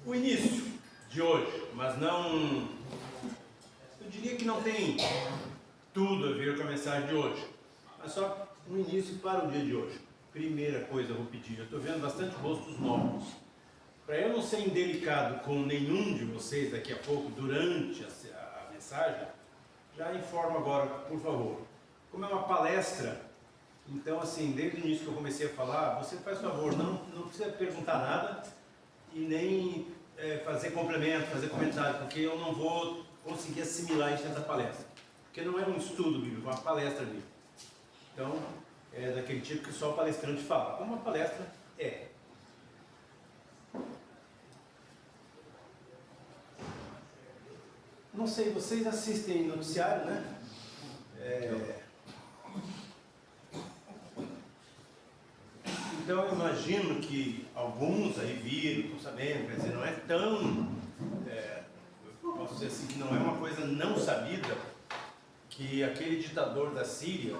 o início de hoje, mas não, eu diria que não tem tudo a ver com a mensagem de hoje, mas só um início para o dia de hoje. Primeira coisa eu vou pedir, eu estou vendo bastante rostos novos. Para eu não ser indelicado com nenhum de vocês daqui a pouco, durante a mensagem, já informo agora, por favor. Como é uma palestra, então assim, desde o início que eu comecei a falar, você faz favor, não precisa perguntar nada e nem fazer complemento, fazer comentário, porque eu não vou conseguir assimilar isso nessa palestra. Porque não é um estudo bíblico, é uma palestra bíblica. Então, é daquele tipo que só o palestrante fala. Como uma palestra é. Não sei, vocês assistem noticiário, né? Então eu imagino que alguns aí viram, estão sabendo, quer dizer, não é tão, posso dizer assim, que não é uma coisa não sabida que aquele ditador da Síria,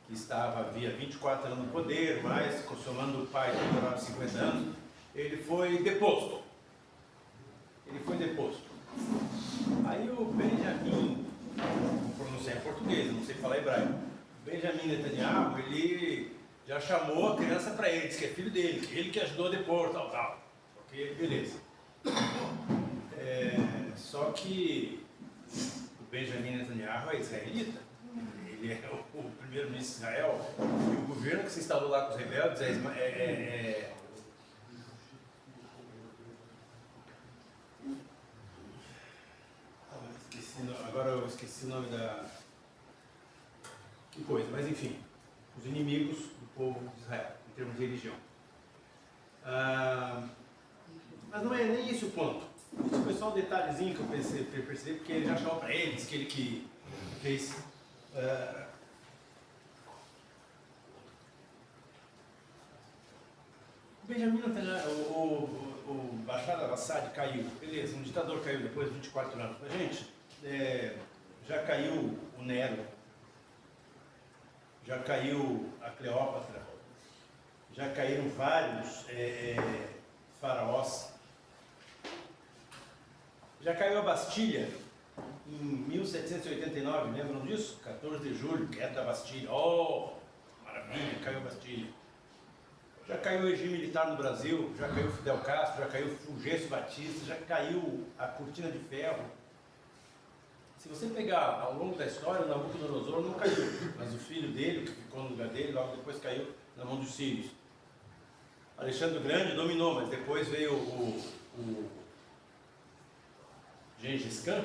que havia 24 anos no poder, mas consumando o pai que durava 50 anos, ele foi deposto. Aí o Benjamin, vou pronunciar em português, não sei falar hebraico, Benjamin Netanyahu, ele já chamou a criança para ele, disse que é filho dele, que ele que ajudou a depor, tal. Ok, beleza. Só que o Benjamin Netanyahu é israelita, ele é o primeiro-ministro de Israel, e o governo que se instalou lá com os rebeldes agora eu esqueci o nome da... Que coisa, mas enfim, os inimigos do povo de Israel, em termos de religião. Mas não é nem esse o ponto. Isso foi só um detalhezinho que eu percebi, porque ele já chamou para eles, que ele que fez... Benjamin Netanyahu, o Bashar al-Assad caiu, beleza, um ditador caiu depois de 24 anos. Mas, gente, já caiu o Nero, já caiu a Cleópatra, já caíram vários faraós, já caiu a Bastilha em 1789, lembram disso? 14 de julho, queda da Bastilha, maravilha, caiu a Bastilha. Já caiu o regime militar no Brasil, já caiu Fidel Castro, já caiu Fulgêncio Batista, já caiu a Cortina de Ferro. Se você pegar ao longo da história, o Nabucodonosor não caiu, mas o filho dele, que ficou no lugar dele, logo depois caiu na mão dos sírios. Alexandre o Grande dominou, mas depois veio o Gengis Khan,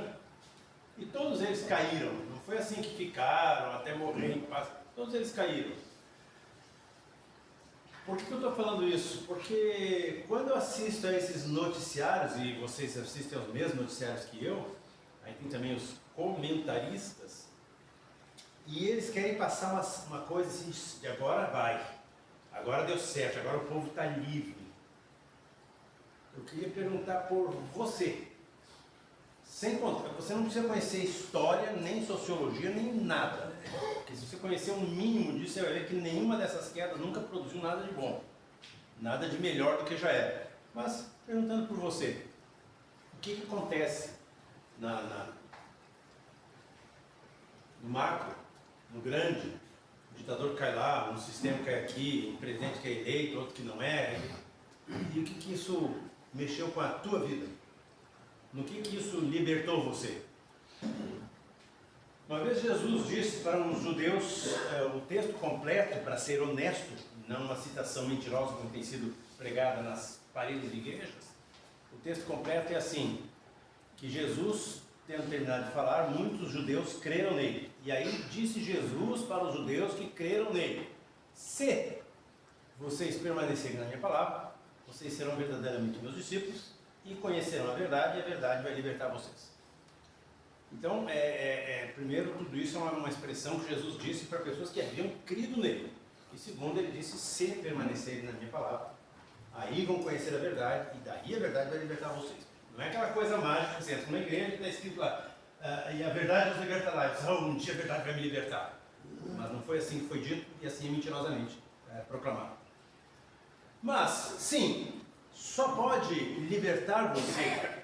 e todos eles caíram. Não foi assim que ficaram até morrer em paz, todos eles caíram. Por que eu estou falando isso? Porque quando eu assisto a esses noticiários, e vocês assistem aos mesmos noticiários que eu, aí tem também os comentaristas, e eles querem passar uma coisa assim, de agora vai, agora deu certo, agora o povo está livre. Eu queria perguntar por você, sem contar, você não precisa conhecer história, nem sociologia, nem nada, porque se você conhecer um mínimo disso, você vai ver que nenhuma dessas quedas nunca produziu nada de bom, nada de melhor do que já era. Mas, perguntando por você, o que acontece no macro, no grande? O ditador cai lá, um sistema cai aqui, um presidente que é eleito, outro que não é, e o que isso mexeu com a tua vida? No que isso libertou você? Uma vez Jesus disse para os judeus, o texto completo, para ser honesto, não uma citação mentirosa como tem sido pregada nas paredes de igrejas, o texto completo é assim, que Jesus, tendo terminado de falar, muitos judeus creram nele. E aí disse Jesus para os judeus que creram nele: se vocês permanecerem na minha palavra, vocês serão verdadeiramente meus discípulos e conhecerão a verdade, e a verdade vai libertar vocês. Então, primeiro, tudo isso é uma expressão que Jesus disse para pessoas que haviam crido nele. E segundo, ele disse: se permanecerem na minha palavra, aí vão conhecer a verdade, e daí a verdade vai libertar vocês. Não é aquela coisa mágica que você entra numa igreja e está escrito lá, e a verdade nos libertará. Um dia a verdade vai me libertar. Mas não foi assim que foi dito, e assim mentirosamente proclamado. Mas, sim, só pode libertar você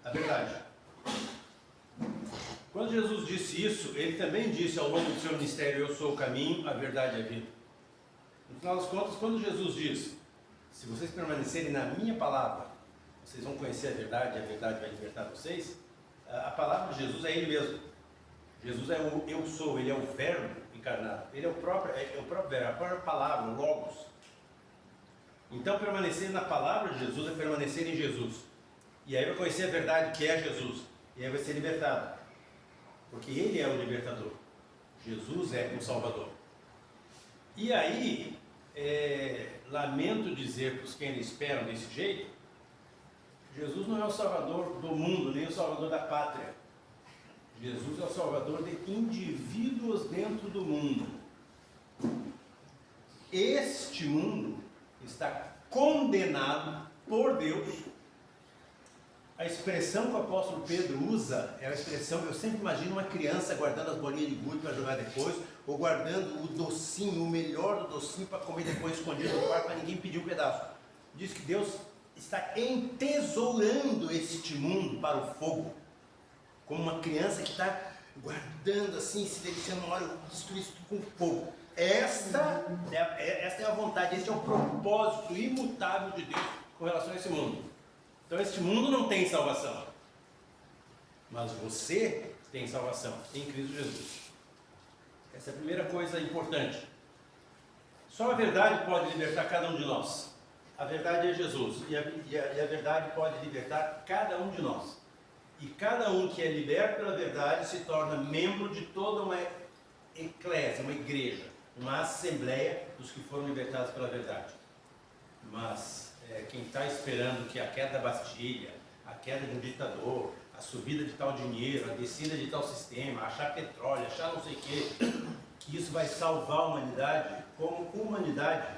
a verdade. Quando Jesus disse isso, ele também disse ao longo do seu ministério: eu sou o caminho, a verdade e a vida. No final das contas, quando Jesus diz: se vocês permanecerem na minha palavra, vocês vão conhecer a verdade e a verdade vai libertar vocês, a palavra de Jesus é ele mesmo. Jesus é o eu sou, ele é o verbo encarnado, ele é o próprio verbo, a própria palavra, o logos. Então permanecer na palavra de Jesus é permanecer em Jesus. E aí vai conhecer a verdade que é Jesus, e aí vai ser libertado, porque ele é o libertador, Jesus é o Salvador. E aí, lamento dizer para os que ainda esperam desse jeito, Jesus não é o Salvador do mundo, nem o Salvador da pátria. Jesus é o Salvador de indivíduos dentro do mundo. Este mundo está condenado por Deus. A expressão que o apóstolo Pedro usa é a expressão, eu sempre imagino uma criança guardando as bolinhas de gude para jogar depois, ou guardando o docinho, o melhor do docinho para comer depois escondido no quarto para ninguém pedir um pedaço. Diz que Deus está entesourando este mundo para o fogo, como uma criança que está guardando assim, se deliciando, olha, eu destruí isso com fogo. Esta é a vontade, este é o propósito imutável de Deus com relação a esse mundo. Então este mundo não tem salvação, mas você tem salvação em Cristo Jesus. Essa é a primeira coisa importante. Só a verdade pode libertar cada um de nós. A verdade é Jesus, e a verdade pode libertar cada um de nós. E cada um que é liberto pela verdade se torna membro de toda uma eclésia, uma igreja, uma assembleia dos que foram libertados pela verdade. Mas quem está esperando que a queda da Bastilha, a queda de um ditador, a subida de tal dinheiro, a descida de tal sistema, achar petróleo, achar não sei o quê, que isso vai salvar a humanidade, como humanidade,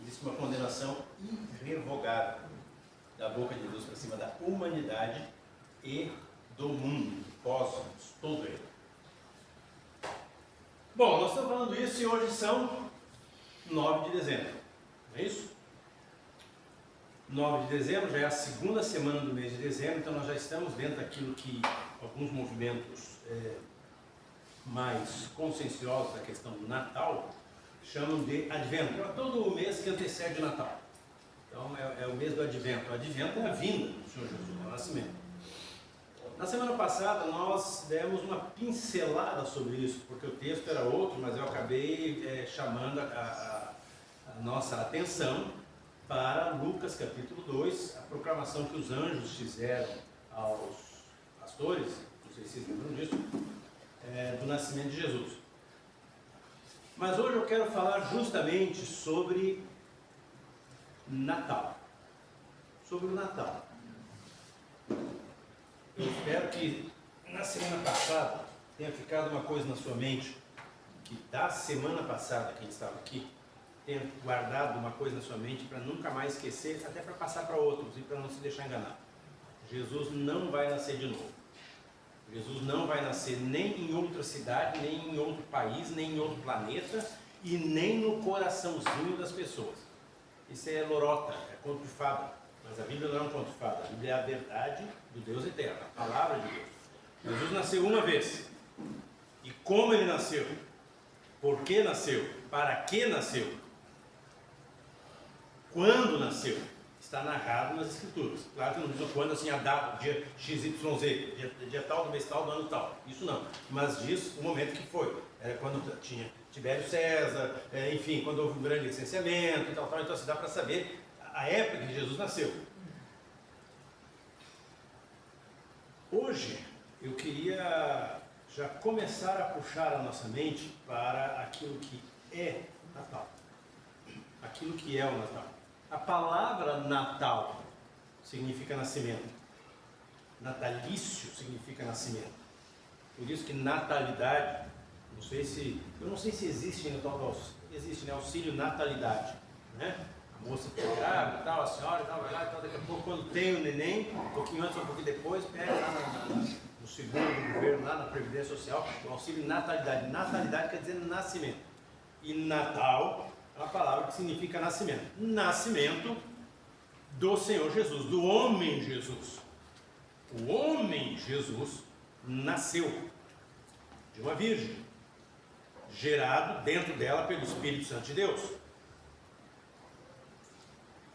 existe uma condenação irrevogável da boca de Deus para cima da humanidade e do mundo, do cosmos, todo ele. Bom, nós estamos falando isso e hoje são 9 de dezembro, não é isso? 9 de dezembro já é a segunda semana do mês de dezembro, então nós já estamos dentro daquilo que alguns movimentos mais conscienciosos da questão do Natal chamam de Advento. É todo o mês que antecede o Natal. Então é o mês do Advento. O Advento é a vinda do Senhor Jesus, é o nascimento. Na semana passada nós demos uma pincelada sobre isso, porque o texto era outro, mas eu acabei chamando a nossa atenção para Lucas capítulo 2, a proclamação que os anjos fizeram aos pastores, não sei se vocês lembram disso, do nascimento de Jesus. Mas hoje eu quero falar justamente sobre Natal. Sobre o Natal. Eu espero que na semana passada tenha ficado uma coisa na sua mente, que da semana passada que a gente estava aqui, tenha guardado uma coisa na sua mente para nunca mais esquecer, até para passar para outros e para não se deixar enganar. Jesus não vai nascer de novo. Jesus não vai nascer nem em outra cidade, nem em outro país, nem em outro planeta e nem no coraçãozinho das pessoas. Isso é lorota, é conto de fada. Mas a Bíblia não é um conto de fada. A Bíblia é a verdade do Deus eterno, a palavra de Deus. Jesus nasceu uma vez. E como ele nasceu? Por que nasceu? Para que nasceu? Quando nasceu? Está narrado nas Escrituras. Claro que não diz o quando, assim, a data, dia XYZ, dia tal, do mês tal, do ano tal. Isso não. Mas diz o momento que foi. Era quando tinha Tibério César, enfim, quando houve um grande licenciamento e tal. Então se dá para saber a época que Jesus nasceu. Hoje eu queria já começar a puxar a nossa mente para aquilo que é Natal. Aquilo que é o Natal. A palavra Natal significa nascimento. Natalício significa nascimento. Por isso que natalidade, eu não sei se existe ainda existe, né, auxílio natalidade, né? A moça que é grávida e tal, a senhora e tal, vai lá e tal, daqui a pouco quando tem o neném, um pouquinho antes ou um pouquinho depois, pega lá no seguro do governo, lá na Previdência Social, o auxílio natalidade. Natalidade quer dizer nascimento. E Natal é uma palavra que significa nascimento. Nascimento do Senhor Jesus, do homem Jesus. O homem Jesus nasceu de uma virgem, gerado dentro dela pelo Espírito Santo de Deus.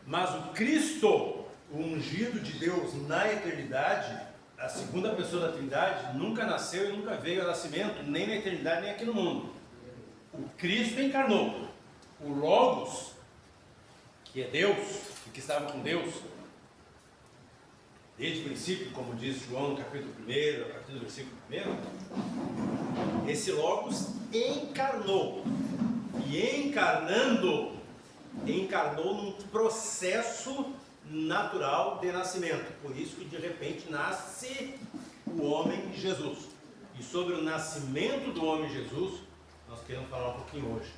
Mas o Cristo, o ungido de Deus na eternidade, a segunda pessoa da Trindade, nunca nasceu e nunca veio ao nascimento, nem na eternidade, nem aqui no mundo. O Cristo encarnou. O Logos, que é Deus, e que estava com Deus, desde o princípio, como diz João no capítulo 1, a partir do versículo 1, esse Logos encarnou. E encarnou num processo natural de nascimento. Por isso que de repente nasce o homem Jesus. E sobre o nascimento do homem Jesus, nós queremos falar um pouquinho hoje.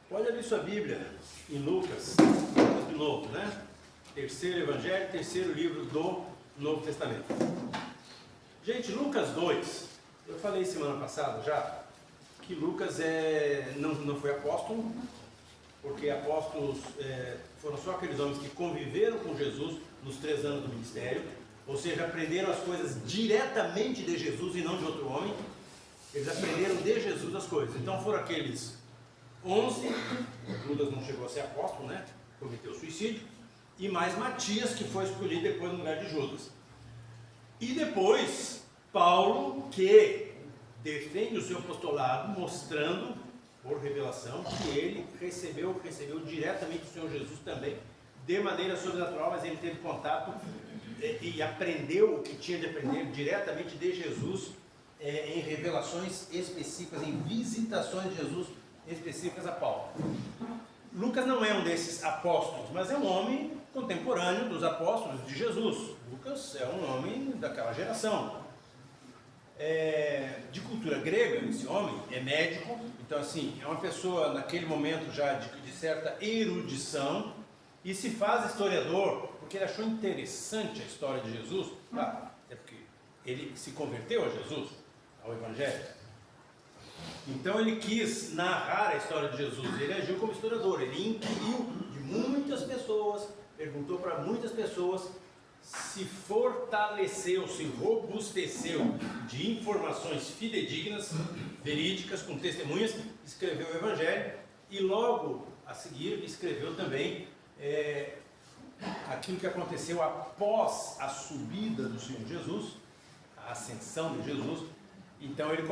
Pode abrir sua Bíblia em Lucas de novo, né? Terceiro Evangelho, terceiro livro do Novo Testamento. Gente, Lucas 2, eu falei semana passada já, que Lucas não foi apóstolo, porque apóstolos foram só aqueles homens que conviveram com Jesus nos 3 anos do ministério, ou seja, aprenderam as coisas diretamente de Jesus e não de outro homem. Eles aprenderam de Jesus as coisas. Então foram aqueles 11, Judas não chegou a ser apóstolo, né? Cometeu suicídio, e mais Matias, que foi escolhido depois no lugar de Judas. E depois, Paulo, que defende o seu apostolado, mostrando, por revelação, que ele recebeu diretamente do Senhor Jesus também, de maneira sobrenatural, mas ele teve contato e aprendeu o que tinha de aprender diretamente de Jesus, em revelações específicas, em visitações de Jesus específicas a Paulo. Lucas não é um desses apóstolos, mas é um homem contemporâneo dos apóstolos de Jesus. Lucas é um homem daquela geração. De cultura grega, esse homem é médico, então assim, é uma pessoa naquele momento já de certa erudição, e se faz historiador porque ele achou interessante a história de Jesus, é porque ele se converteu a Jesus, ao Evangelho. Então ele quis narrar a história de Jesus, ele agiu como historiador, ele inquiriu de muitas pessoas, perguntou para muitas pessoas, se fortaleceu, se robusteceu de informações fidedignas, verídicas, com testemunhas, escreveu o Evangelho e logo a seguir escreveu também aquilo que aconteceu após a subida do Senhor Jesus, a ascensão de Jesus. Então ele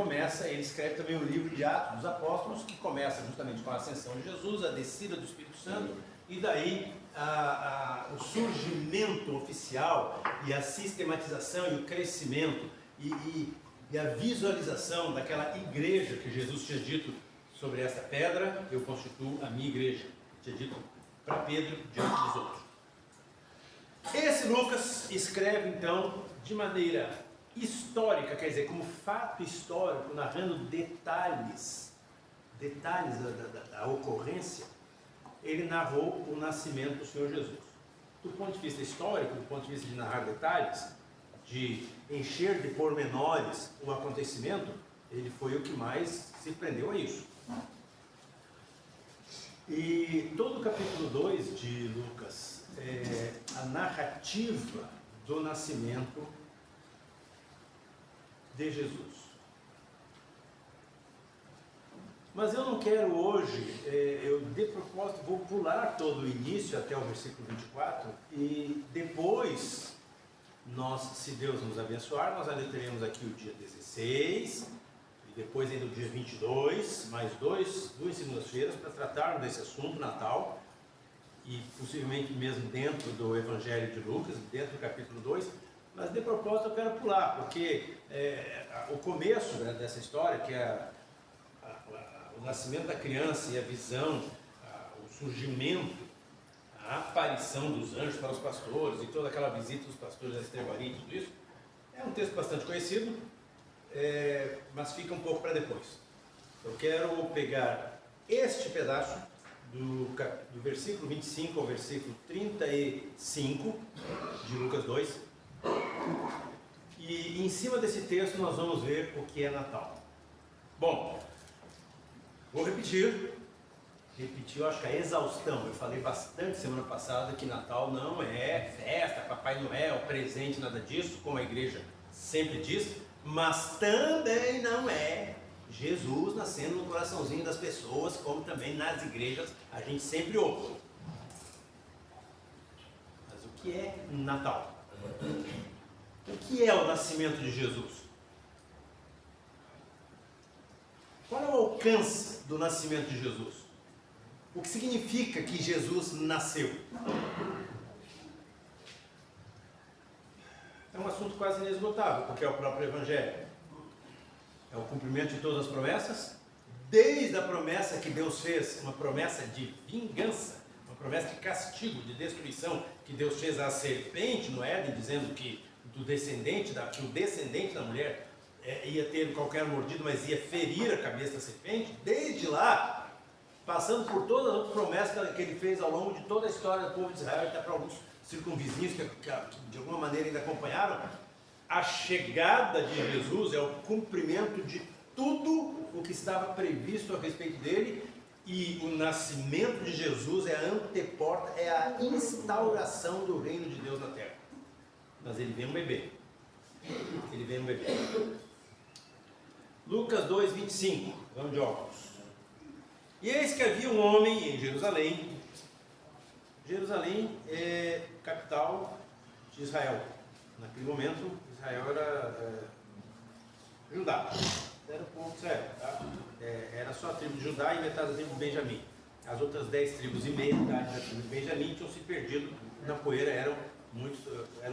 escreve também o livro de Atos dos Apóstolos, que começa justamente com a ascensão de Jesus, a descida do Espírito Santo, e daí o surgimento oficial e a sistematização e o crescimento e a visualização daquela igreja que Jesus tinha dito: sobre esta pedra eu constituo a minha igreja. Tinha dito para Pedro diante dos outros. Esse Lucas escreve então de maneira histórica, quer dizer, como fato histórico, narrando detalhes da ocorrência. Ele narrou o nascimento do Senhor Jesus. Do ponto de vista histórico, do ponto de vista de narrar detalhes, de encher de pormenores o acontecimento, ele foi o que mais se prendeu a isso. E todo o capítulo 2 de Lucas é a narrativa do nascimento de Jesus. Mas eu não quero hoje, eu de propósito vou pular todo o início até o versículo 24 e depois, se Deus nos abençoar, nós ainda teremos aqui o dia 16 e depois ainda o dia 22, mais duas segundas-feiras para tratarmos desse assunto, Natal, e possivelmente mesmo dentro do Evangelho de Lucas, dentro do capítulo 2, mas de propósito eu quero pular, porque o começo dessa história, que é o nascimento da criança e a visão, o surgimento, a aparição dos anjos para os pastores e toda aquela visita dos pastores a estrebaria e tudo isso, é um texto bastante conhecido, mas fica um pouco para depois. Eu quero pegar este pedaço do versículo 25 ao versículo 35 de Lucas 2, e em cima desse texto nós vamos ver o que é Natal. Bom, vou repetir. repetir, eu acho que a exaustão. Eu falei bastante semana passada que Natal não é festa, Papai Noel, presente, nada disso, como a igreja sempre diz, mas também não é Jesus nascendo no coraçãozinho das pessoas, como também nas igrejas a gente sempre ouve. Mas o que é Natal? O que é o nascimento de Jesus? Qual é o alcance do nascimento de Jesus? O que significa que Jesus nasceu? É um assunto quase inesgotável, porque é o próprio Evangelho. É o cumprimento de todas as promessas, desde a promessa que Deus fez, uma promessa de vingança, uma promessa de castigo, de destruição, que Deus fez à serpente no Éden, dizendo que o descendente da mulher ia ter qualquer mordido, mas ia ferir a cabeça da serpente. Desde lá, passando por todas as outras promessas que ele fez ao longo de toda a história do povo de Israel, até para alguns circunvizinhos que de alguma maneira ainda acompanharam, a chegada de Jesus é o cumprimento de tudo o que estava previsto a respeito dele, e o nascimento de Jesus é a anteporta, é a instauração do reino de Deus na terra. Mas ele vem um bebê. Ele vem um bebê. Lucas 2, 25. Vamos de óculos. E eis que havia um homem em Jerusalém. Jerusalém é capital de Israel. Naquele momento, Israel era Judá. Era o povo de Israel. Tá? Era só a tribo de Judá e metade da tribo de Benjamim. As outras 10 tribos e metade da tribo de Benjamim tinham se perdido na poeira, eram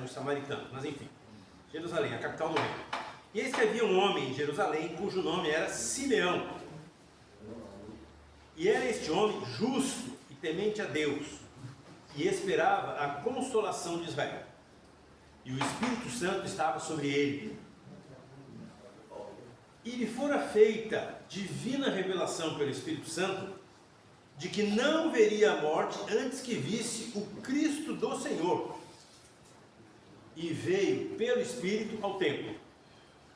os samaritanos. Mas enfim, Jerusalém, a capital do reino. E eis que havia um homem em Jerusalém cujo nome era Simeão. E era este homem justo e temente a Deus, e esperava a consolação de Israel. E o Espírito Santo estava sobre ele. E lhe fora feita divina revelação pelo Espírito Santo, de que não veria a morte antes que visse o Cristo do Senhor. E veio pelo Espírito ao templo.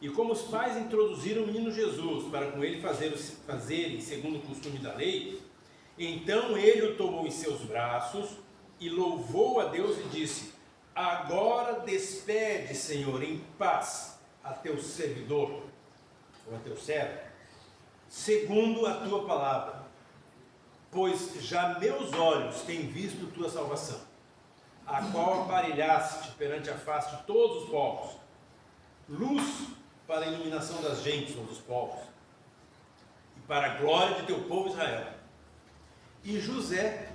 E como os pais introduziram o menino Jesus para com ele fazerem segundo o costume da lei, então ele o tomou em seus braços e louvou a Deus e disse: agora despede, Senhor, em paz a teu servidor, ou a teu servo, segundo a tua palavra, pois já meus olhos têm visto tua salvação, a qual aparelhaste perante a face de todos os povos, luz para a iluminação das gentes ou dos povos, e para a glória de teu povo Israel. E José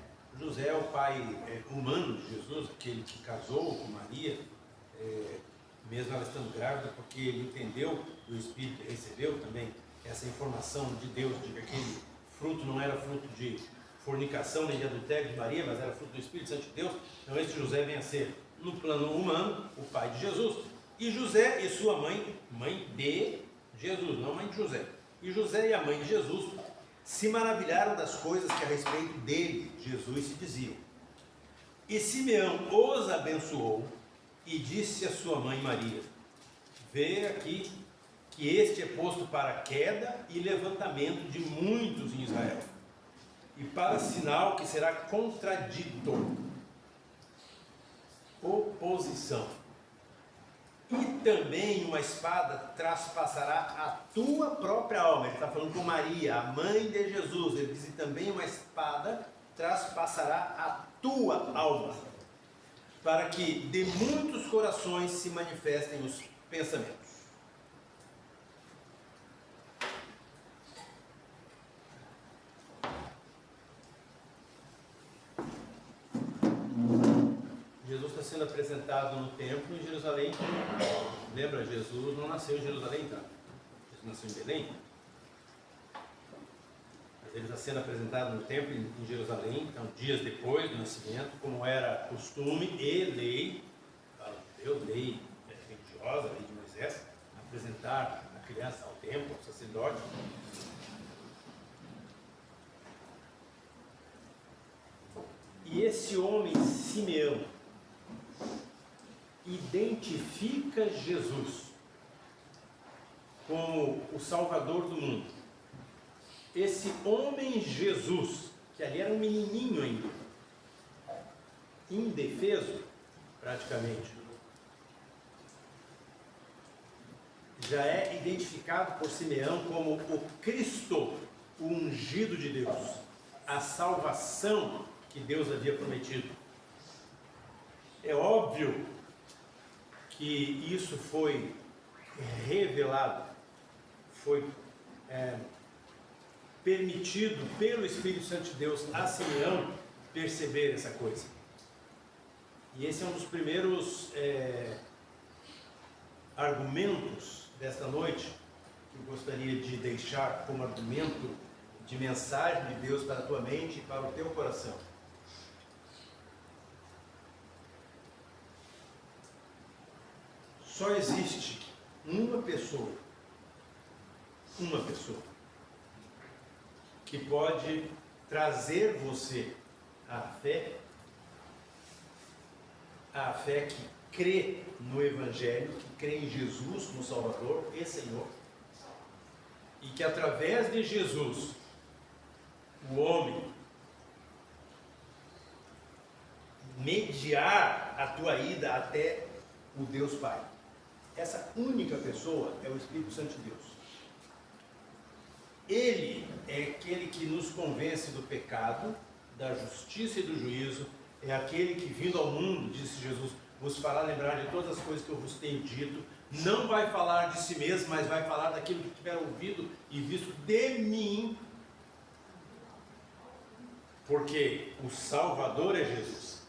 é o pai humano de Jesus, aquele que casou com Maria, mesmo ela estando grávida, porque ele entendeu, o Espírito recebeu também essa informação de Deus, de que aquele fruto não era fruto de fornicação nem de adultério de Maria, mas era fruto do Espírito Santo de Deus. Então esse José vem a ser, no plano humano, o pai de Jesus. E José e sua mãe, mãe de Jesus, não mãe de José. E José e a mãe de Jesus se maravilharam das coisas que a respeito dele, Jesus, se diziam. E Simeão os abençoou e disse a sua mãe Maria: vê aqui que este é posto para queda e levantamento de muitos em Israel, e para sinal que será contradito, oposição. E também uma espada traspassará a tua própria alma. Ele está falando com Maria, a mãe de Jesus. Ele diz: e também uma espada traspassará a tua alma, para que de muitos corações se manifestem os pensamentos. Jesus está sendo apresentado no templo em Jerusalém. Lembra, Jesus não nasceu em Jerusalém, tá? Jesus nasceu em Belém. Mas ele está sendo apresentado no templo em Jerusalém, então dias depois do nascimento, como era costume e lei, fala de Deus, lei religiosa, lei de Moisés, apresentar a criança ao templo, ao sacerdote. E esse homem, Simeão, identifica Jesus como o Salvador do mundo. Esse homem Jesus, que ali era um menininho ainda, indefeso, praticamente, já é identificado por Simeão como o Cristo, o ungido de Deus, a salvação que Deus havia prometido. É óbvio que isso foi revelado, foi permitido pelo Espírito Santo de Deus a Simeão perceber essa coisa. E esse é um dos primeiros argumentos desta noite que eu gostaria de deixar como argumento de mensagem de Deus para a tua mente e para o teu coração. Só existe uma pessoa que pode trazer você à fé que crê no Evangelho, que crê em Jesus como Salvador e Senhor, e que através de Jesus, o homem, mediar a tua ida até o Deus Pai. Essa única pessoa é o Espírito Santo de Deus. Ele é aquele que nos convence do pecado, da justiça e do juízo. É aquele que, vindo ao mundo, disse Jesus, vos fará lembrar de todas as coisas que eu vos tenho dito. Não vai falar de si mesmo, mas vai falar daquilo que tiver ouvido e visto de mim. Porque o Salvador é Jesus.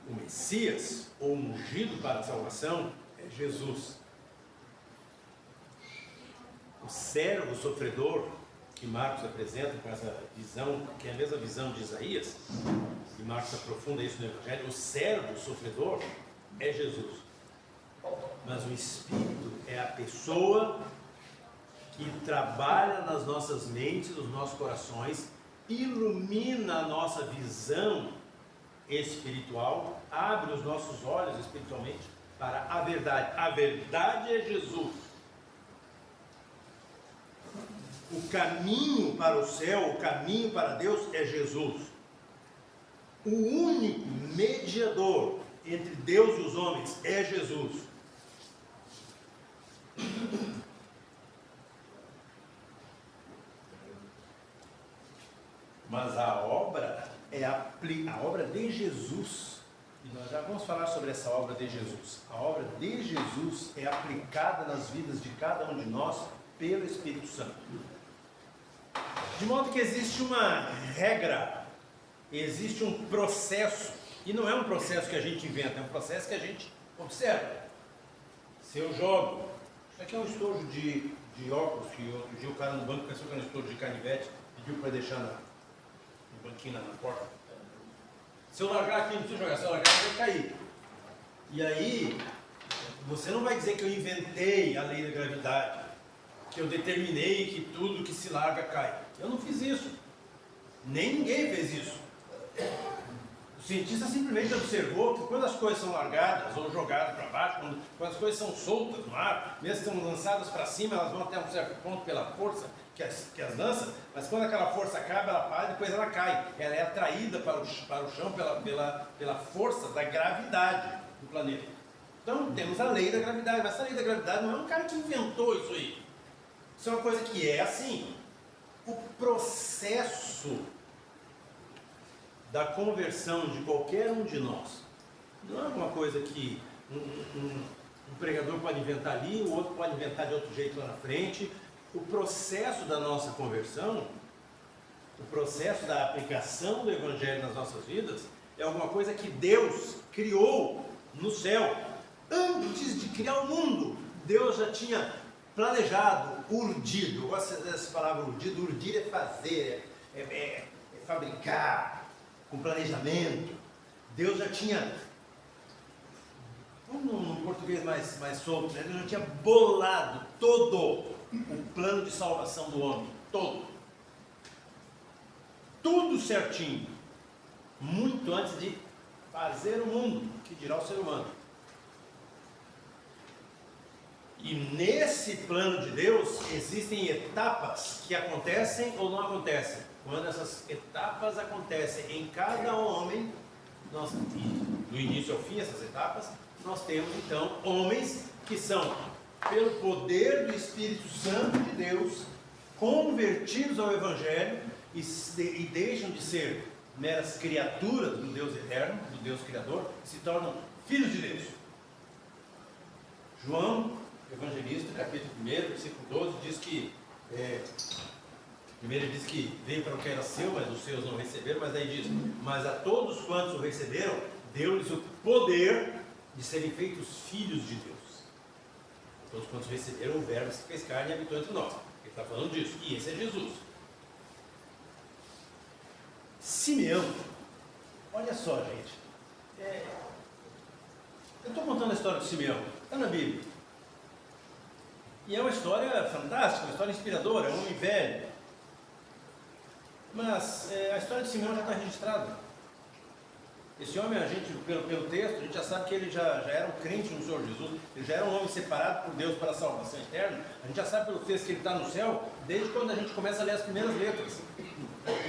O Messias, ou ungido para a salvação, é Jesus. O servo sofredor, que Marcos apresenta com essa visão, que é a mesma visão de Isaías, e Marcos aprofunda isso no Evangelho, o servo sofredor é Jesus. Mas o Espírito é a pessoa que trabalha nas nossas mentes, nos nossos corações, ilumina a nossa visão espiritual, abre os nossos olhos espiritualmente para a verdade. A verdade é Jesus. O caminho para o céu, o caminho para Deus é Jesus. O único mediador entre Deus e os homens é Jesus. Mas a obra é a obra de Jesus. E nós já vamos falar sobre essa obra de Jesus. A obra de Jesus é aplicada nas vidas de cada um de nós pelo Espírito Santo. De modo que existe uma regra, existe um processo, e não é um processo que a gente inventa, é um processo que a gente observa. Se eu jogo, isso aqui é um estojo de óculos, que outro dia o cara no banco pensou que era um estojo de canivete, pediu para deixar no banquinho na porta. Se eu largar aqui, não precisa jogar, se eu largar, vai cair. E aí, você não vai dizer que eu inventei a lei da gravidade, que eu determinei que tudo que se larga cai. Eu não fiz isso. Nem ninguém fez isso. O cientista simplesmente observou que quando as coisas são largadas ou jogadas para baixo, quando as coisas são soltas no ar, mesmo que são lançadas para cima, elas vão até um certo ponto pela força que as lança, mas quando aquela força acaba, ela para e depois ela cai. Ela é atraída para o chão pela força da gravidade do planeta. Então temos a lei da gravidade, mas essa lei da gravidade não é um cara que inventou isso aí. Isso é uma coisa que é assim. O processo da conversão de qualquer um de nós não é uma coisa que um pregador pode inventar ali, o outro pode inventar de outro jeito lá na frente. O processo da nossa conversão, o processo da aplicação do Evangelho nas nossas vidas, é alguma coisa que Deus criou no céu. Antes de criar o mundo, Deus já tinha planejado, urdido. Eu gosto dessa palavra urdido. Urdir é fazer, é fabricar, com planejamento. Deus já tinha, num português mais solto, né? Deus já tinha bolado todo o plano de salvação do homem, todo. Tudo certinho. Muito antes de fazer o mundo, que dirá o ser humano. E nesse plano de Deus existem etapas que acontecem ou não acontecem. Quando essas etapas acontecem em cada homem, do início ao fim, essas etapas, nós temos então homens que são, pelo poder do Espírito Santo de Deus, convertidos ao Evangelho e deixam de ser meras criaturas do Deus eterno, do Deus Criador, se tornam filhos de Deus. João, Evangelista, capítulo 1, versículo 12, diz que primeiro ele diz que veio para o que era seu, mas os seus não receberam, mas aí diz, mas a todos quantos o receberam, deu-lhes o poder de serem feitos filhos de Deus. Todos quantos receberam, o verbo se fez carne e habitou entre nós. Ele está falando disso, e esse é Jesus. Simeão, olha só, gente, eu estou contando a história de Simeão, está na Bíblia, e é uma história fantástica, uma história inspiradora, é um homem velho, mas a história de Simeão já está registrada. Esse homem, a gente, pelo texto, a gente já sabe que ele já era um crente no Senhor Jesus, ele já era um homem separado por Deus para a salvação eterna. A gente já sabe pelo texto que ele está no céu, desde quando a gente começa a ler as primeiras letras.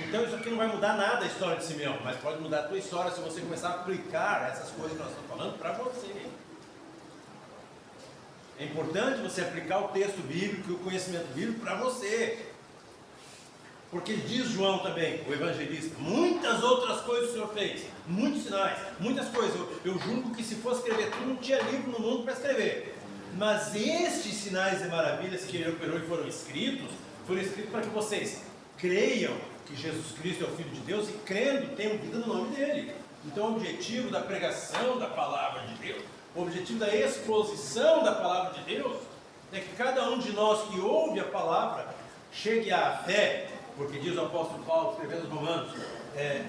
Então isso aqui não vai mudar nada a história de Simeão, mas pode mudar a tua história se você começar a aplicar essas coisas que nós estamos falando para você. É importante você aplicar o texto bíblico e o conhecimento bíblico para você. Porque diz João também, o evangelista, muitas outras coisas o Senhor fez, muitos sinais, muitas coisas. Eu julgo que se fosse escrever tudo, não tinha livro no mundo para escrever. Mas estes sinais e maravilhas que ele operou e foram escritos para que vocês creiam que Jesus Cristo é o Filho de Deus e crendo tenham vida no nome dele. Então o objetivo da pregação da palavra de Deus, o objetivo da exposição da palavra de Deus, é que cada um de nós que ouve a palavra chegue à fé. Porque diz o apóstolo Paulo, escrevendo aos Romanos,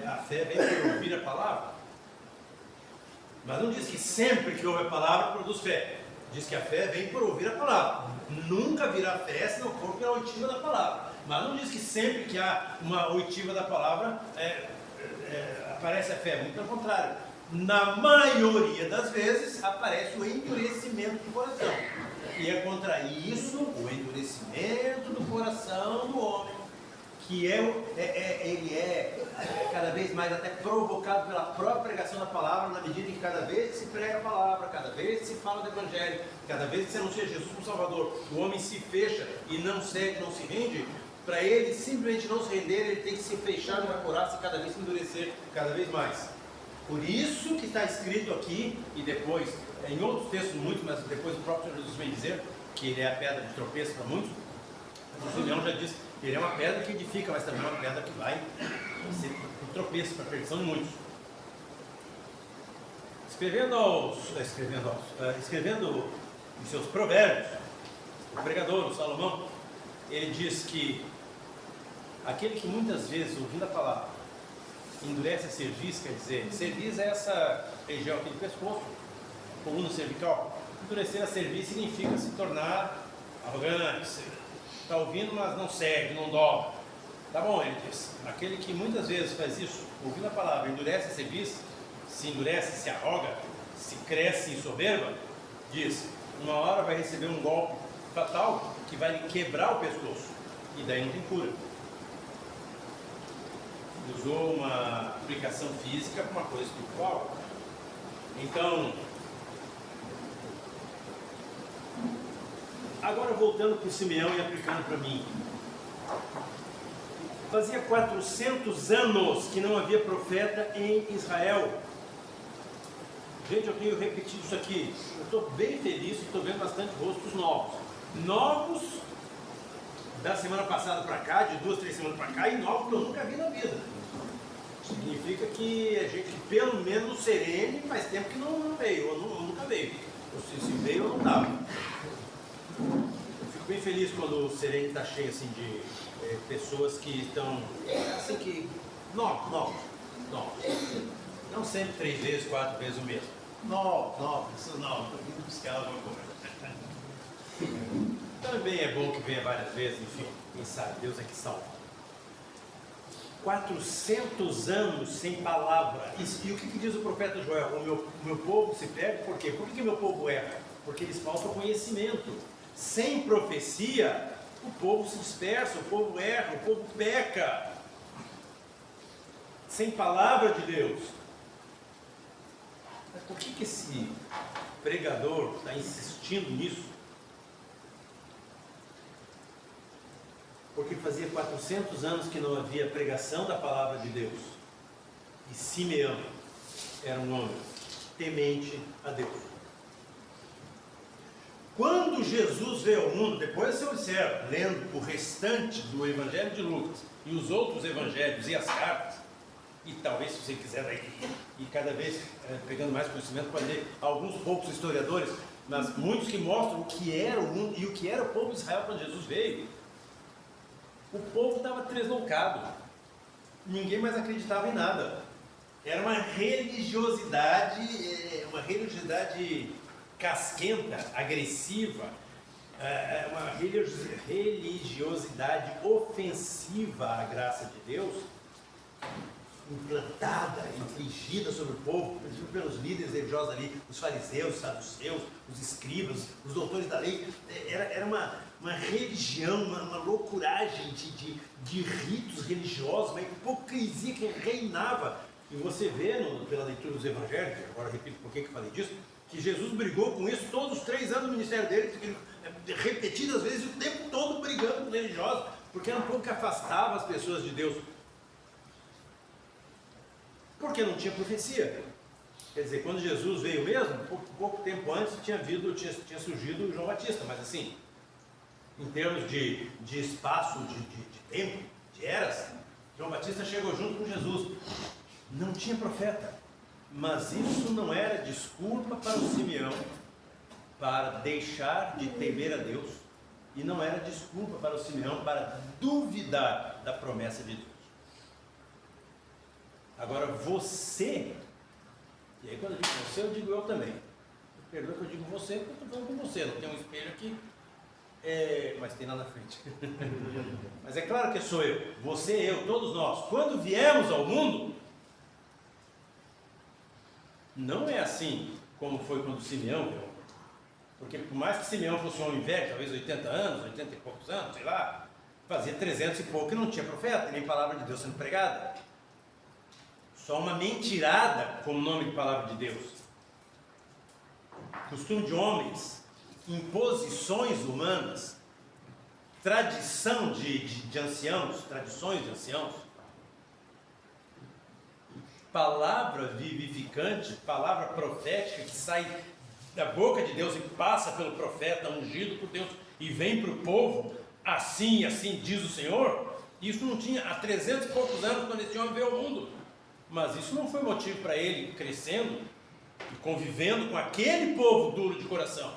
a fé vem por ouvir a palavra. Mas não diz que sempre que ouve a palavra produz fé. Diz que a fé vem por ouvir a palavra. Nunca virá fé se não for pela oitiva da palavra. Mas não diz que sempre que há uma oitiva da palavra aparece a fé. Muito pelo contrário. Na maioria das vezes aparece o endurecimento do coração. E é contra isso, o endurecimento do coração do homem, que ele é cada vez mais até provocado pela própria pregação da palavra, na medida em que cada vez se prega a palavra, cada vez se fala do Evangelho, cada vez que se anuncia Jesus como Salvador, o homem se fecha e não cede, não se rende. Para ele simplesmente não se render, ele tem que se fechar no coração e cada vez se endurecer cada vez mais. Por isso que está escrito aqui, e depois, em outros textos muitos, mas depois o próprio Senhor Jesus vem dizer que ele é a pedra de tropeço para muitos. O Simeão já disse, ele é uma pedra que edifica, mas também é uma pedra que vai ser um tropeço para a perdição de muitos. Escrevendo em seus provérbios, o pregador, o Salomão, ele diz que aquele que muitas vezes, ouvindo a palavra, endurece a cerviz, quer dizer, cerviz é essa região aqui do pescoço, coluna cervical. Endurecer a cerviz significa se tornar arrogante, está ouvindo, mas não segue, não dobra. Tá bom, ele diz, aquele que muitas vezes faz isso, ouvindo a palavra, endurece a cerviz, se endurece, se arroga, se cresce em soberba, diz, uma hora vai receber um golpe fatal que vai lhe quebrar o pescoço, e daí não tem cura. Usou uma aplicação física para uma coisa espiritual. Então, agora voltando para o Simeão e aplicando para mim. Fazia 400 anos que não havia profeta em Israel. Gente, eu tenho repetido isso aqui. Eu estou bem feliz e estou vendo bastante rostos novos. Novos da semana passada para cá, de 2, 3 semanas para cá, e novos que eu nunca vi na vida. Significa que a gente, pelo menos serene, faz tempo que não veio, ou nunca veio. Ou se veio, eu não estava. Eu fico bem feliz quando o serene está cheio assim, de pessoas que estão, assim que, novos. Não sempre 3 vezes, 4 vezes o mesmo. Novos, estou vindo buscar alguma coisa. Também é bom que venha várias vezes, enfim, quem sabe, Deus é que salva. 400 anos sem palavra. E o que diz o profeta Joel? O meu povo se perde, por quê? Por que meu povo erra? porque lhes falta conhecimento. Sem profecia, o povo se dispersa, o povo erra, o povo peca. Sem palavra de Deus. Mas por que esse pregador está insistindo nisso? Porque fazia 400 anos que não havia pregação da palavra de Deus. E Simeão era um homem temente a Deus. Quando Jesus veio ao mundo, depois você observa, lendo o restante do Evangelho de Lucas e os outros evangelhos e as cartas, e talvez se você quiser daí, e cada vez pegando mais conhecimento, pode ler alguns poucos historiadores, mas muitos que mostram o que era o mundo e o que era o povo de Israel quando Jesus veio. O povo estava tresloucado, ninguém mais acreditava em nada. Era uma religiosidade casquenta, agressiva, uma religiosidade ofensiva à graça de Deus, implantada, infligida sobre o povo, pelos líderes religiosos ali, os fariseus, os saduceus, os escribas, os doutores da lei. Era uma religião, uma loucuragem de ritos religiosos, uma hipocrisia que reinava. E você vê, pela leitura dos evangelhos, agora repito por que eu falei disso, que Jesus brigou com isso todos os 3 anos do ministério dele, repetidas vezes, o tempo todo brigando com os religiosos, porque era um povo que afastava as pessoas de Deus. Porque não tinha profecia. Quer dizer, quando Jesus veio mesmo, pouco tempo antes tinha surgido João Batista, mas assim, em termos de espaço, de tempo, de eras, João Batista chegou junto com Jesus. Não tinha profeta, mas isso não era desculpa para o Simeão para deixar de temer a Deus, e não era desculpa para o Simeão para duvidar da promessa de Deus. Agora você, e aí quando eu digo você, eu digo eu também. Perdoa que eu digo você, porque eu estou falando com você, não tem um espelho aqui, mas tem lá na frente. Mas é claro que sou eu, você, eu, todos nós. Quando viemos ao mundo, não é assim como foi quando Simeão veio ao mundo. Porque por mais que Simeão fosse um homem velho, talvez 80 anos, 80 e poucos anos, sei lá, fazia 300 e pouco e não tinha profeta, nem palavra de Deus sendo pregada. Só uma mentirada com o nome de palavra de Deus. Costume de homens, imposições humanas, tradição de anciãos, tradições de anciãos, palavra vivificante, palavra profética que sai da boca de Deus e passa pelo profeta ungido por Deus e vem para o povo, assim diz o Senhor. Isso não tinha há 300 e poucos anos quando esse homem veio ao mundo. Mas isso não foi motivo para ele crescendo e convivendo com aquele povo duro de coração,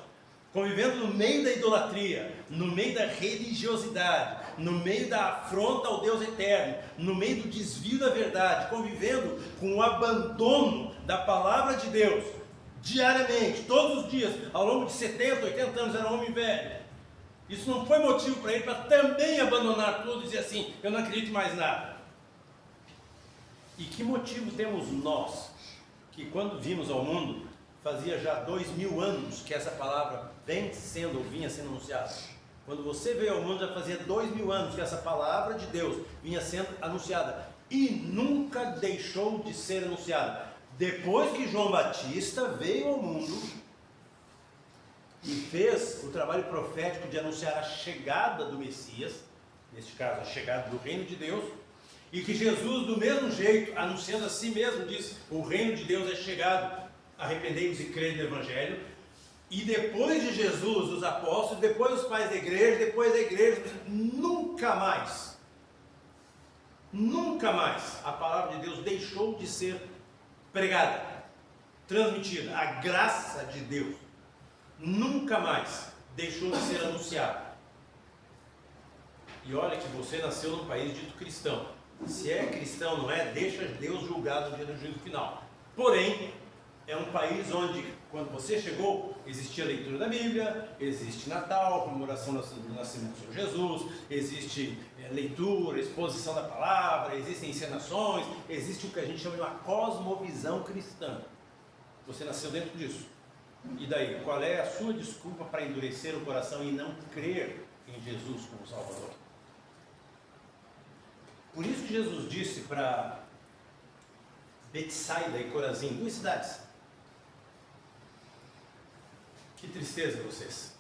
convivendo no meio da idolatria, no meio da religiosidade, no meio da afronta ao Deus eterno, no meio do desvio da verdade, convivendo com o abandono da palavra de Deus, diariamente, todos os dias, ao longo de 70, 80 anos, era um homem velho. Isso não foi motivo para ele para também abandonar tudo e dizer assim, eu não acredito em mais nada. E que motivo temos nós, que quando vimos ao mundo, fazia já 2000 anos que essa palavra vinha sendo anunciada. Quando você veio ao mundo, já fazia 2000 anos que essa palavra de Deus vinha sendo anunciada. E nunca deixou de ser anunciada. Depois que João Batista veio ao mundo e fez o trabalho profético de anunciar a chegada do Messias, neste caso a chegada do reino de Deus, e que Jesus, do mesmo jeito, anunciando a si mesmo, diz: o reino de Deus é chegado, arrependei-vos e crede no Evangelho. E depois de Jesus, os apóstolos, depois os pais da igreja, nunca mais a palavra de Deus deixou de ser pregada, transmitida. A graça de Deus nunca mais deixou de ser anunciada. E olha que você nasceu num país dito cristão. Se é cristão, não é? Deixa Deus julgar no dia do juízo final. Porém, é um país onde, quando você chegou, existia leitura da Bíblia, existe Natal, comemoração do nascimento do Senhor Jesus, existe leitura, exposição da palavra, existem encenações, existe o que a gente chama de uma cosmovisão cristã. Você nasceu dentro disso. E daí, qual é a sua desculpa para endurecer o coração e não crer em Jesus como Salvador? Por isso que Jesus disse para Betsaida e Corazim, 2 cidades: que tristeza vocês.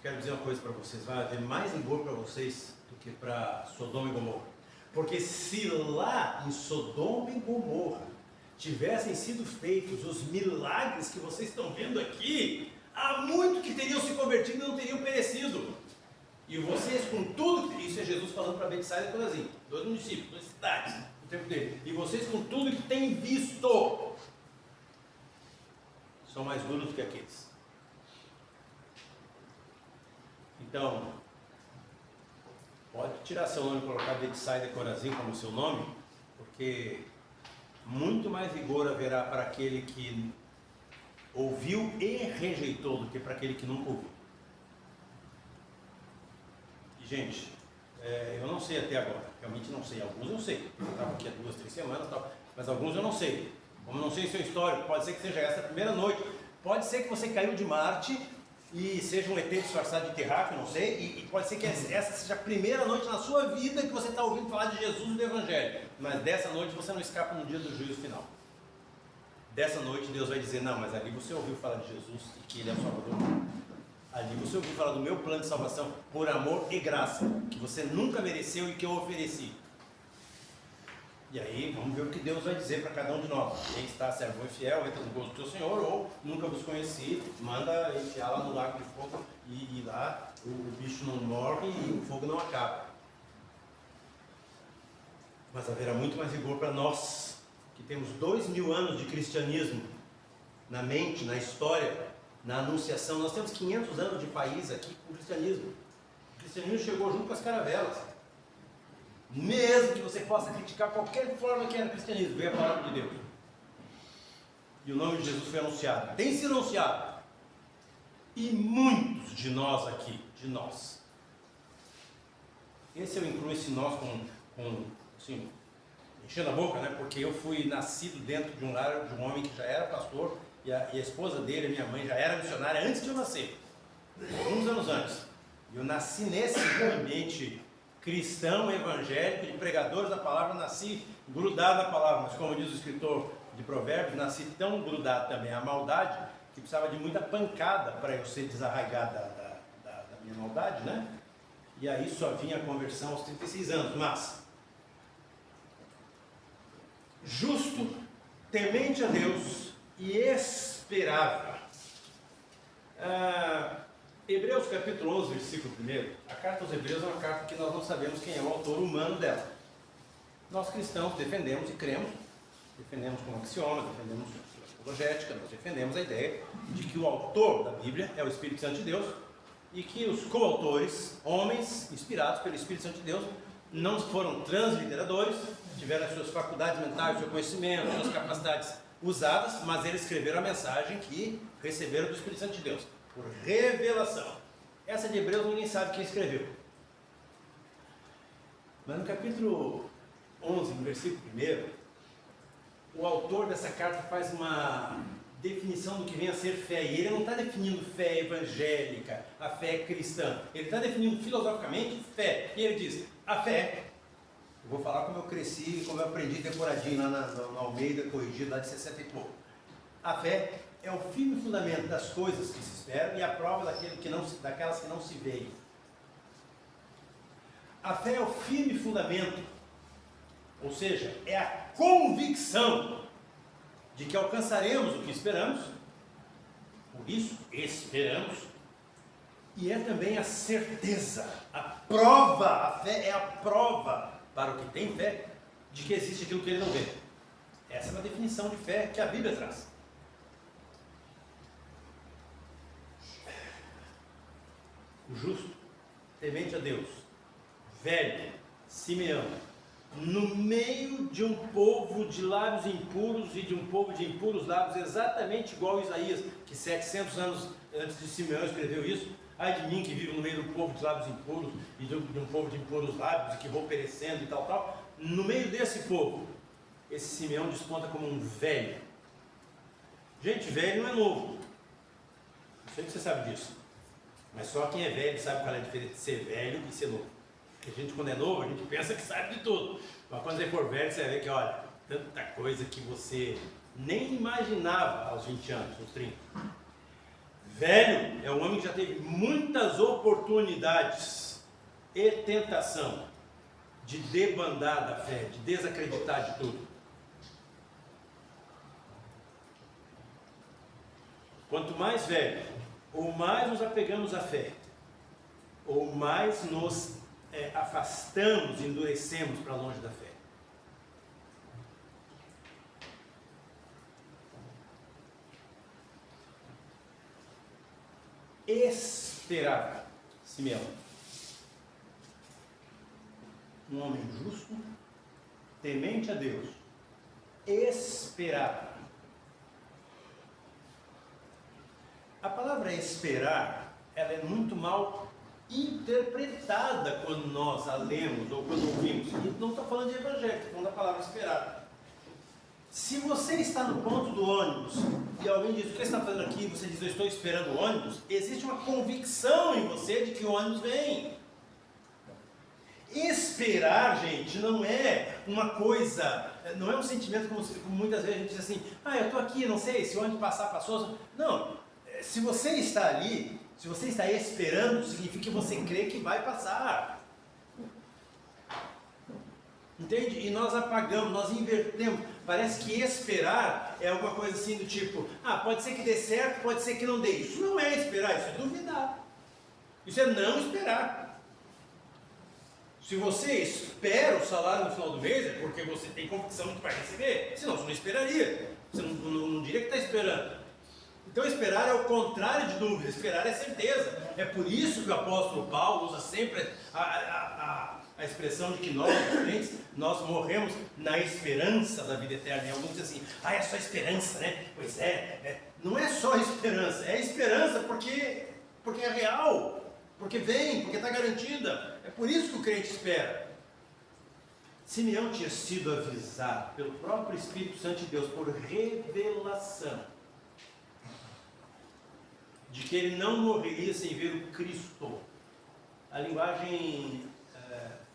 Quero dizer uma coisa para vocês: vai haver mais rigor para vocês do que para Sodoma e Gomorra. Porque se lá em Sodoma e Gomorra tivessem sido feitos os milagres que vocês estão vendo aqui, há muito que teriam se convertido e não teriam perecido. E vocês, com tudo, isso é Jesus falando para Betsaida e Corazim, 2 municípios, 2 cidades, no tempo dele. E vocês, com tudo que têm visto, são mais duros do que aqueles. Então, pode tirar seu nome e colocar Betsaida e Corazim como seu nome, porque muito mais rigor haverá para aquele que ouviu e rejeitou do que para aquele que nunca ouviu. E, gente, eu não sei até agora, realmente não sei. Alguns eu sei, eu estava aqui há 2, 3 semanas, mas alguns eu não sei. Como não sei seu histórico, pode ser que seja essa a primeira noite, pode ser que você caiu de Marte e seja um ET disfarçado de terráqueo, não sei, e pode ser que essa seja a primeira noite na sua vida que você está ouvindo falar de Jesus e do Evangelho, mas dessa noite você não escapa no dia do juízo final. Dessa noite Deus vai dizer: não, mas ali você ouviu falar de Jesus e que Ele é o Salvador. Ali você ouviu falar do meu plano de salvação por amor e graça, que você nunca mereceu e que eu ofereci. E aí, vamos ver o que Deus vai dizer para cada um de nós. Quem está servo e fiel, entra no gozo do teu Senhor, ou nunca vos conheci, manda enfiar lá no lago de fogo e lá o bicho não morre e o fogo não acaba. Mas haverá muito mais rigor para nós, que temos 2000 anos de cristianismo na mente, na história, na anunciação. Nós temos 500 anos de país aqui com o cristianismo. O cristianismo chegou junto com as caravelas. Mesmo que você possa criticar qualquer forma que era o cristianismo, veio a palavra de Deus. E o nome de Jesus foi anunciado, tem sido anunciado. E muitos de nós aqui, esse eu incluo esse nós com assim, enchendo a boca, né? Porque eu fui nascido dentro de um lar de um homem que já era pastor, e a esposa dele, a minha mãe, já era missionária antes de eu nascer, alguns anos antes. E eu nasci nesse ambiente cristão, evangélico, de pregadores da palavra, nasci grudado na palavra, mas como diz o escritor de Provérbios, nasci tão grudado também à maldade, que precisava de muita pancada para eu ser desarraigado da minha maldade, né? E aí só vinha a conversão aos 36 anos, mas justo, temente a Deus e esperava. Hebreus capítulo 11, versículo 1, a carta aos Hebreus é uma carta que nós não sabemos quem é o autor humano dela. Nós cristãos defendemos e cremos, defendemos como axioma, defendemos apologética, nós defendemos a ideia de que o autor da Bíblia é o Espírito Santo de Deus e que os coautores, homens inspirados pelo Espírito Santo de Deus, não foram transliteradores, tiveram as suas faculdades mentais, o seu conhecimento, as suas capacidades usadas, mas eles escreveram a mensagem que receberam do Espírito Santo de Deus, por revelação. Essa de Hebreus ninguém sabe quem escreveu. Mas no capítulo 11, no versículo 1, o autor dessa carta faz uma definição do que vem a ser fé. E ele não está definindo fé evangélica, a fé cristã. Ele está definindo filosoficamente fé. E ele diz: a fé, eu vou falar como eu cresci, como eu aprendi decoradinho lá na Almeida, corrigido lá de 60 e pouco. A fé é o firme fundamento das coisas que se esperam e a prova daquelas que não se veem. A fé é o firme fundamento, ou seja, é a convicção de que alcançaremos o que esperamos, por isso esperamos, e é também a certeza, a prova. A fé é a prova para o que tem fé de que existe aquilo que ele não vê. Essa é uma definição de fé que a Bíblia traz. O justo, temente a Deus, velho, Simeão, no meio de um povo de lábios impuros e de um povo de impuros lábios, exatamente igual a Isaías, que 700 anos antes de Simeão escreveu isso. Ai de mim que vivo no meio do povo de lábios impuros e de um povo de impuros lábios e que vou perecendo e tal. No meio desse povo, esse Simeão desponta como um velho. Gente, velho não é novo. Sei que você sabe disso. Mas só quem é velho sabe qual é a diferença de ser velho e ser novo. Porque a gente, quando é novo, a gente pensa que sabe de tudo. Mas quando você for velho, você vai ver que, olha, tanta coisa que você nem imaginava aos 20 anos, aos 30. Velho é um homem que já teve muitas oportunidades e tentação de debandar da fé, de desacreditar de tudo. Quanto mais velho, ou mais nos apegamos à fé, ou mais nos afastamos, endurecemos para longe da fé. Esperava Simeão, um homem justo, temente a Deus, esperava. A palavra esperar, ela é muito mal interpretada quando nós a lemos ou quando ouvimos. E não estou falando de evangelho, estou falando da palavra esperar. Se você está no ponto do ônibus e alguém diz, o que você está fazendo aqui? Você diz, eu estou esperando o ônibus. Existe uma convicção em você de que o ônibus vem. Esperar, gente, não é uma coisa, não é um sentimento como muitas vezes a gente diz assim, eu estou aqui, não sei, se o ônibus passar, passou. Não, se você está ali, se você está esperando, significa que você crê que vai passar. Entende? E nós apagamos, nós invertemos. Parece que esperar é alguma coisa assim do tipo, pode ser que dê certo, pode ser que não dê. Isso não é esperar, isso é duvidar. Isso é não esperar. Se você espera o salário no final do mês, é porque você tem convicção de que vai receber. Senão você não esperaria. Você não diria que está esperando. Então esperar é o contrário de dúvida, esperar é certeza. É por isso que o apóstolo Paulo usa sempre a expressão de que nós, os crentes, nós morremos na esperança da vida eterna. E alguns dizem assim, é só esperança, né? Pois é. Não é só esperança, é esperança porque é real, porque vem, porque está garantida. É por isso que o crente espera. Simeão tinha sido avisado pelo próprio Espírito Santo de Deus, por revelação, de que ele não morreria sem ver o Cristo. A linguagem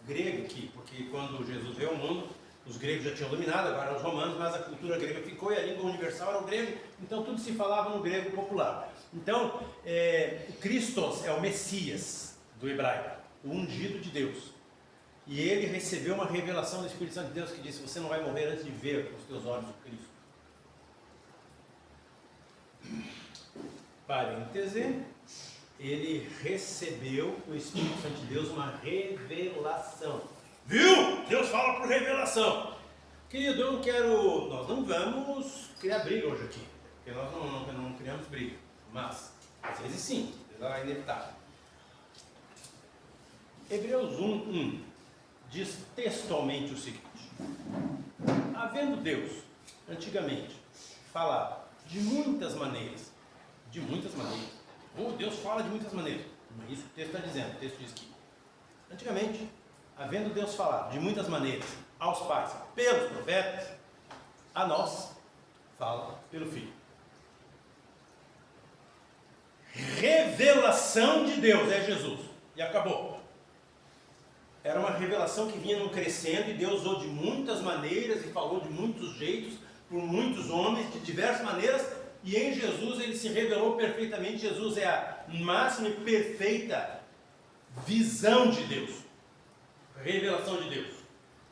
grega aqui, porque quando Jesus veio ao mundo, os gregos já tinham dominado, agora eram os romanos, mas a cultura grega ficou e a língua universal era o grego, então tudo se falava no grego popular. Então, o Christos é o Messias do hebraico, o ungido de Deus. E ele recebeu uma revelação do Espírito Santo de Deus que disse, você não vai morrer antes de ver com os teus olhos o Cristo. Parêntese, ele recebeu do Espírito Santo de Deus uma revelação. Viu? Deus fala por revelação. Querido, nós não vamos criar briga hoje aqui, porque nós não criamos briga, mas às vezes sim, é inevitável. Hebreus 1:1 diz textualmente o seguinte: havendo Deus, antigamente, falado de muitas maneiras, Deus fala de muitas maneiras, não é isso que o texto está dizendo. O texto diz que, antigamente, havendo Deus falado de muitas maneiras aos pais, pelos profetas, a nós fala pelo Filho. Revelação de Deus é Jesus, e acabou. Era uma revelação que vinha crescendo, e Deus usou de muitas maneiras e falou de muitos jeitos, por muitos homens, de diversas maneiras. E em Jesus ele se revelou perfeitamente. Jesus é a máxima e perfeita visão de Deus, revelação de Deus.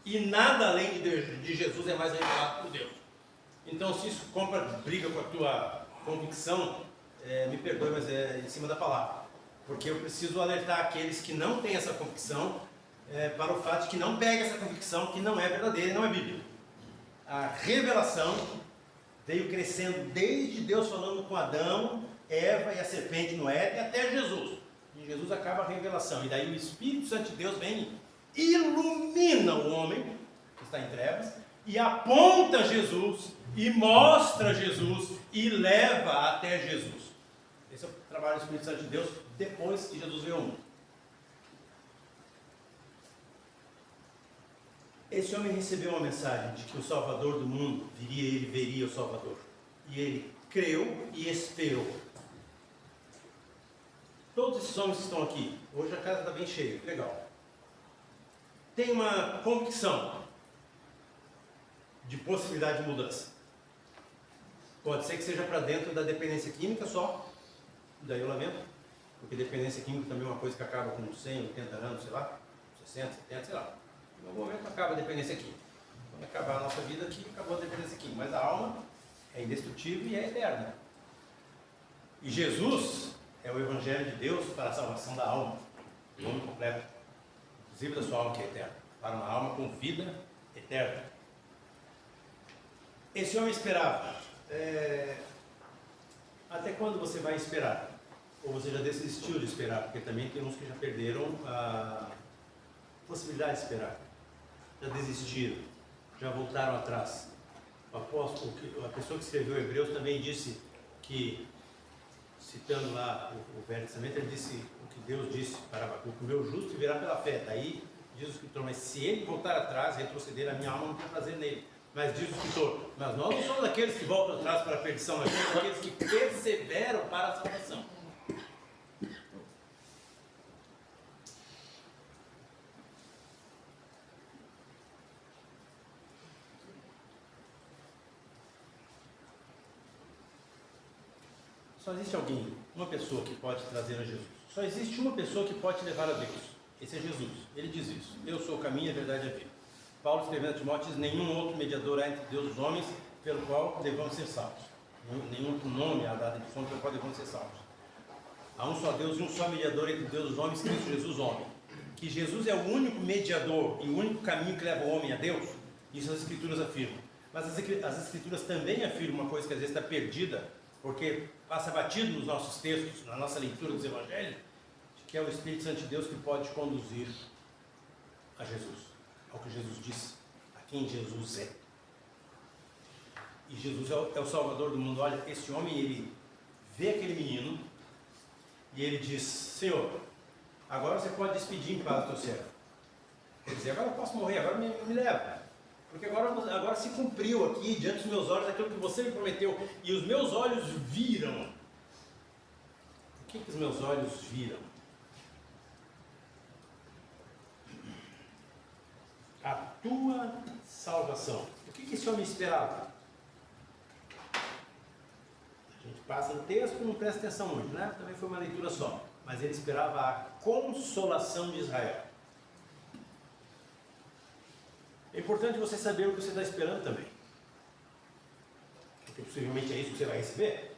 E nada além de Jesus é mais revelado por Deus. Então, se isso briga com a tua convicção, me perdoe, mas é em cima da palavra. Porque eu preciso alertar aqueles que não têm essa convicção para o fato de que não pega essa convicção, que não é verdadeira e não é bíblica. A revelação veio crescendo desde Deus falando com Adão, Eva e a serpente no Éden até Jesus. E Jesus acaba a revelação. E daí o Espírito Santo de Deus vem e ilumina o homem que está em trevas e aponta Jesus e mostra Jesus e leva até Jesus. Esse é o trabalho do Espírito Santo de Deus depois que Jesus veio ao mundo. Esse homem recebeu uma mensagem de que o Salvador do mundo viria, ele veria o Salvador. E ele creu e esperou. Todos esses homens que estão aqui, hoje a casa está bem cheia, que legal. Tem uma convicção de possibilidade de mudança. Pode ser que seja para dentro da dependência química só, daí eu lamento, porque dependência química também é uma coisa que acaba com 100, 80 anos, sei lá, 60, 70, sei lá. Em algum momento acaba a dependência química. Quando acabar a nossa vida aqui, acabou a dependência química. Mas a alma é indestrutível e é eterna. E Jesus é o Evangelho de Deus para a salvação da alma, o nome completo, inclusive da sua alma que é eterna, para uma alma com vida eterna. Esse homem esperava. Até quando você vai esperar? Ou você já desistiu de esperar? Porque também tem uns que já perderam a possibilidade de esperar, já desistiram, já voltaram atrás. O apóstolo, a pessoa que escreveu Hebreus também disse que, citando lá o Velho Testamento, ele disse o que Deus disse para Abacuque: o meu justo viverá pela fé. Daí diz o escritor: mas se ele voltar atrás, retroceder, a minha alma não tem prazer nele. Mas diz o escritor: mas nós não somos aqueles que voltam atrás para a perdição, nós somos aqueles que perseveram para a salvação. Só existe alguém, uma pessoa que pode trazer a Jesus. Só existe uma pessoa que pode te levar a Deus. Esse é Jesus. Ele diz isso: eu sou o caminho, a verdade e a vida. Paulo, escrevendo a Timóteo, diz: nenhum outro mediador há entre Deus e os homens pelo qual devamos ser salvos. Nenhum outro nome há dado de fonte pelo qual devamos ser salvos. Há um só Deus e um só mediador entre Deus e os homens, Cristo Jesus, homem. Que Jesus é o único mediador e o único caminho que leva o homem a Deus, isso as Escrituras afirmam. Mas as Escrituras também afirmam uma coisa que às vezes está perdida, porque passa batido nos nossos textos, na nossa leitura dos Evangelhos, que é o Espírito Santo de Deus que pode conduzir a Jesus, ao que Jesus disse, a quem Jesus é. E Jesus é o Salvador do mundo. Olha, esse homem, ele vê aquele menino e ele diz: Senhor, agora você pode despedir em paz o teu servo. Quer dizer, agora eu posso morrer, agora me leva. Porque agora se cumpriu aqui, diante dos meus olhos, aquilo que você me prometeu. E os meus olhos viram. O que os meus olhos viram? A tua salvação. O que esse homem esperava? A gente passa no texto e não presta atenção muito, né? Também foi uma leitura só. Mas ele esperava a consolação de Israel. É importante você saber o que você está esperando também. Porque possivelmente é isso que você vai receber.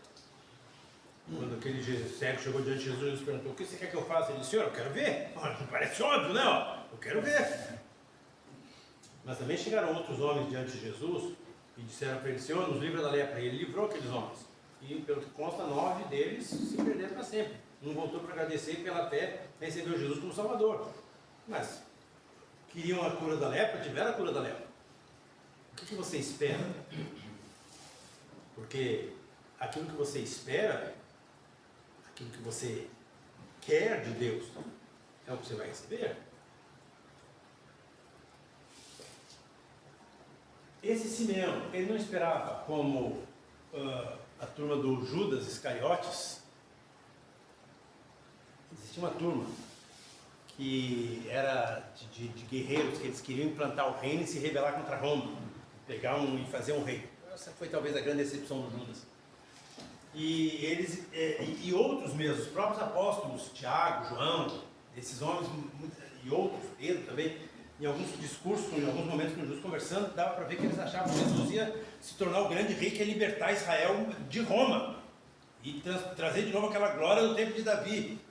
Quando aquele cego chegou diante de Jesus, Jesus perguntou: o que você quer que eu faça? Ele disse: Senhor, eu quero ver. Parece óbvio, né? Eu quero ver. Mas também chegaram outros homens diante de Jesus e disseram para ele: Senhor, nos livra da lepra. E ele livrou aqueles homens. E pelo que consta, 9 deles se perderam para sempre. Um voltou para agradecer e pela fé recebeu Jesus como Salvador. Mas queriam a cura da lepra, tiveram a cura da lepra. O que você espera? Porque aquilo que você espera, aquilo que você quer de Deus, é o que você vai receber. Esse Simeão, ele não esperava como a turma do Judas Iscariotes. Existia uma turma que era de guerreiros, que eles queriam implantar o reino e se rebelar contra Roma, pegar e fazer um rei. Essa foi talvez a grande decepção do Judas. E eles e outros mesmo, os próprios apóstolos, Tiago, João, esses homens e outros, Pedro também, em alguns discursos, em alguns momentos com Jesus conversando, dava para ver que eles achavam que Jesus ia se tornar o grande rei que ia libertar Israel de Roma e trazer de novo aquela glória do tempo de Davi.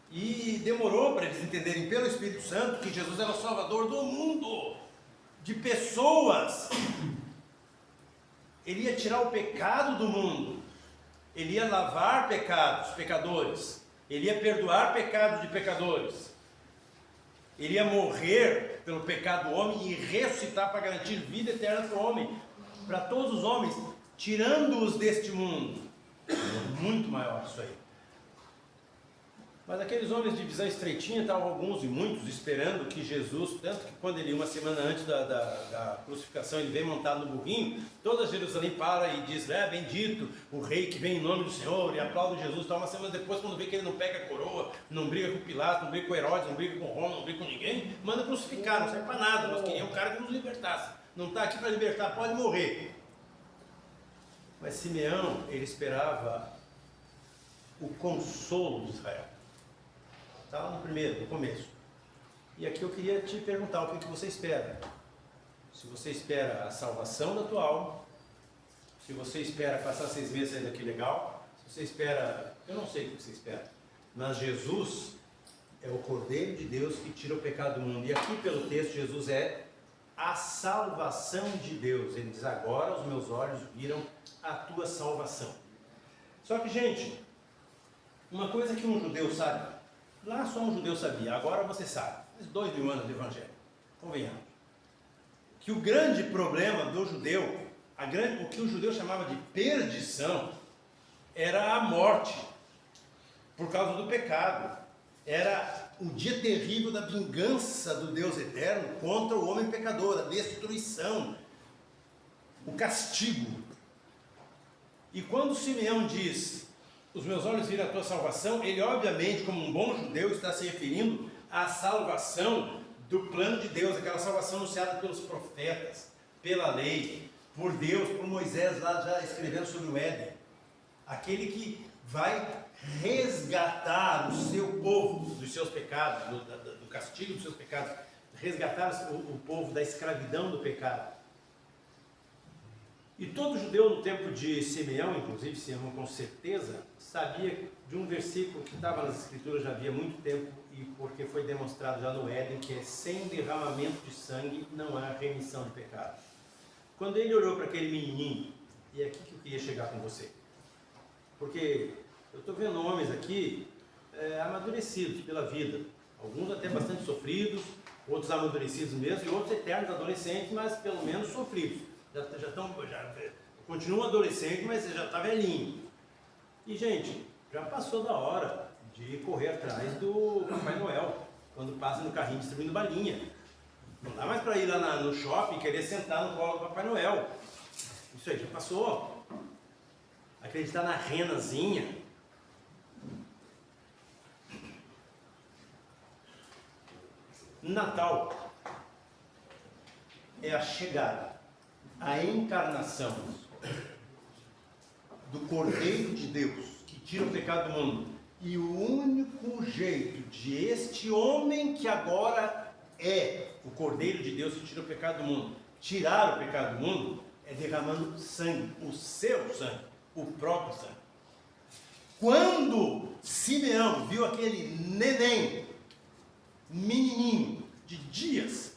E demorou para eles entenderem pelo Espírito Santo que Jesus era o Salvador do mundo, de pessoas. Ele ia tirar o pecado do mundo, ele ia lavar pecados, pecadores, ele ia perdoar pecados de pecadores, ele ia morrer pelo pecado do homem e ressuscitar para garantir vida eterna para o homem, para todos os homens, tirando-os deste mundo. Muito maior isso aí. Mas aqueles homens de visão estreitinha estavam alguns e muitos esperando que Jesus, tanto que quando ele, uma semana antes da crucificação, ele vem montado no burrinho, toda Jerusalém para e diz, bendito o rei que vem em nome do Senhor, e aplaude Jesus. Então, uma semana depois, quando vê que ele não pega a coroa, não briga com Pilatos, não briga com Herodes, não briga com Roma, não briga com ninguém, manda crucificar, não serve para nada, nós queríamos um cara que nos libertasse. Não está aqui para libertar, pode morrer. Mas Simeão, ele esperava o consolo de Israel. Está lá no primeiro, no começo. E aqui eu queria te perguntar o que você espera. Se você espera a salvação da tua alma, se você espera passar 6 meses ainda aqui legal, se você espera, eu não sei o que você espera, mas Jesus é o Cordeiro de Deus que tira o pecado do mundo. E aqui pelo texto, Jesus é a salvação de Deus. Ele diz, agora os meus olhos viram a tua salvação. Só que, gente, uma coisa que um judeu sabe, lá só um judeu sabia, agora você sabe, faz 2000 anos de evangelho, convenhamos, que o grande problema do judeu, o que o judeu chamava de perdição, era a morte, por causa do pecado. Era o dia terrível da vingança do Deus eterno contra o homem pecador, a destruição, o castigo. E quando Simeão diz, os meus olhos viram a tua salvação, ele obviamente, como um bom judeu, está se referindo à salvação do plano de Deus, aquela salvação anunciada pelos profetas, pela lei, por Deus, por Moisés lá já escrevendo sobre o Éden. Aquele que vai resgatar o seu povo dos seus pecados, do castigo dos seus pecados, resgatar o povo da escravidão do pecado. E todo judeu no tempo de Simeão, inclusive Simeão com certeza, sabia de um versículo que estava nas escrituras já havia muito tempo, e porque foi demonstrado já no Éden, que é sem derramamento de sangue não há remissão de pecado. Quando ele olhou para aquele menininho, e é aqui que eu queria chegar com você, porque eu estou vendo homens aqui amadurecidos pela vida, alguns até bastante sofridos, outros amadurecidos mesmo, e outros eternos adolescentes, mas pelo menos sofridos. Já continua adolescente, mas já está velhinho. E, gente, já passou da hora de correr atrás do Papai Noel, quando passa no carrinho distribuindo balinha. Não dá mais para ir lá no shopping e querer sentar no colo do Papai Noel. Isso aí já passou. Acreditar na renazinha. Natal é a chegada, a encarnação do Cordeiro de Deus que tira o pecado do mundo. E o único jeito de este homem que agora é o Cordeiro de Deus que tira o pecado do mundo, tirar o pecado do mundo, é derramando sangue, o seu sangue, o próprio sangue. Quando Simeão viu aquele neném, menininho de dias,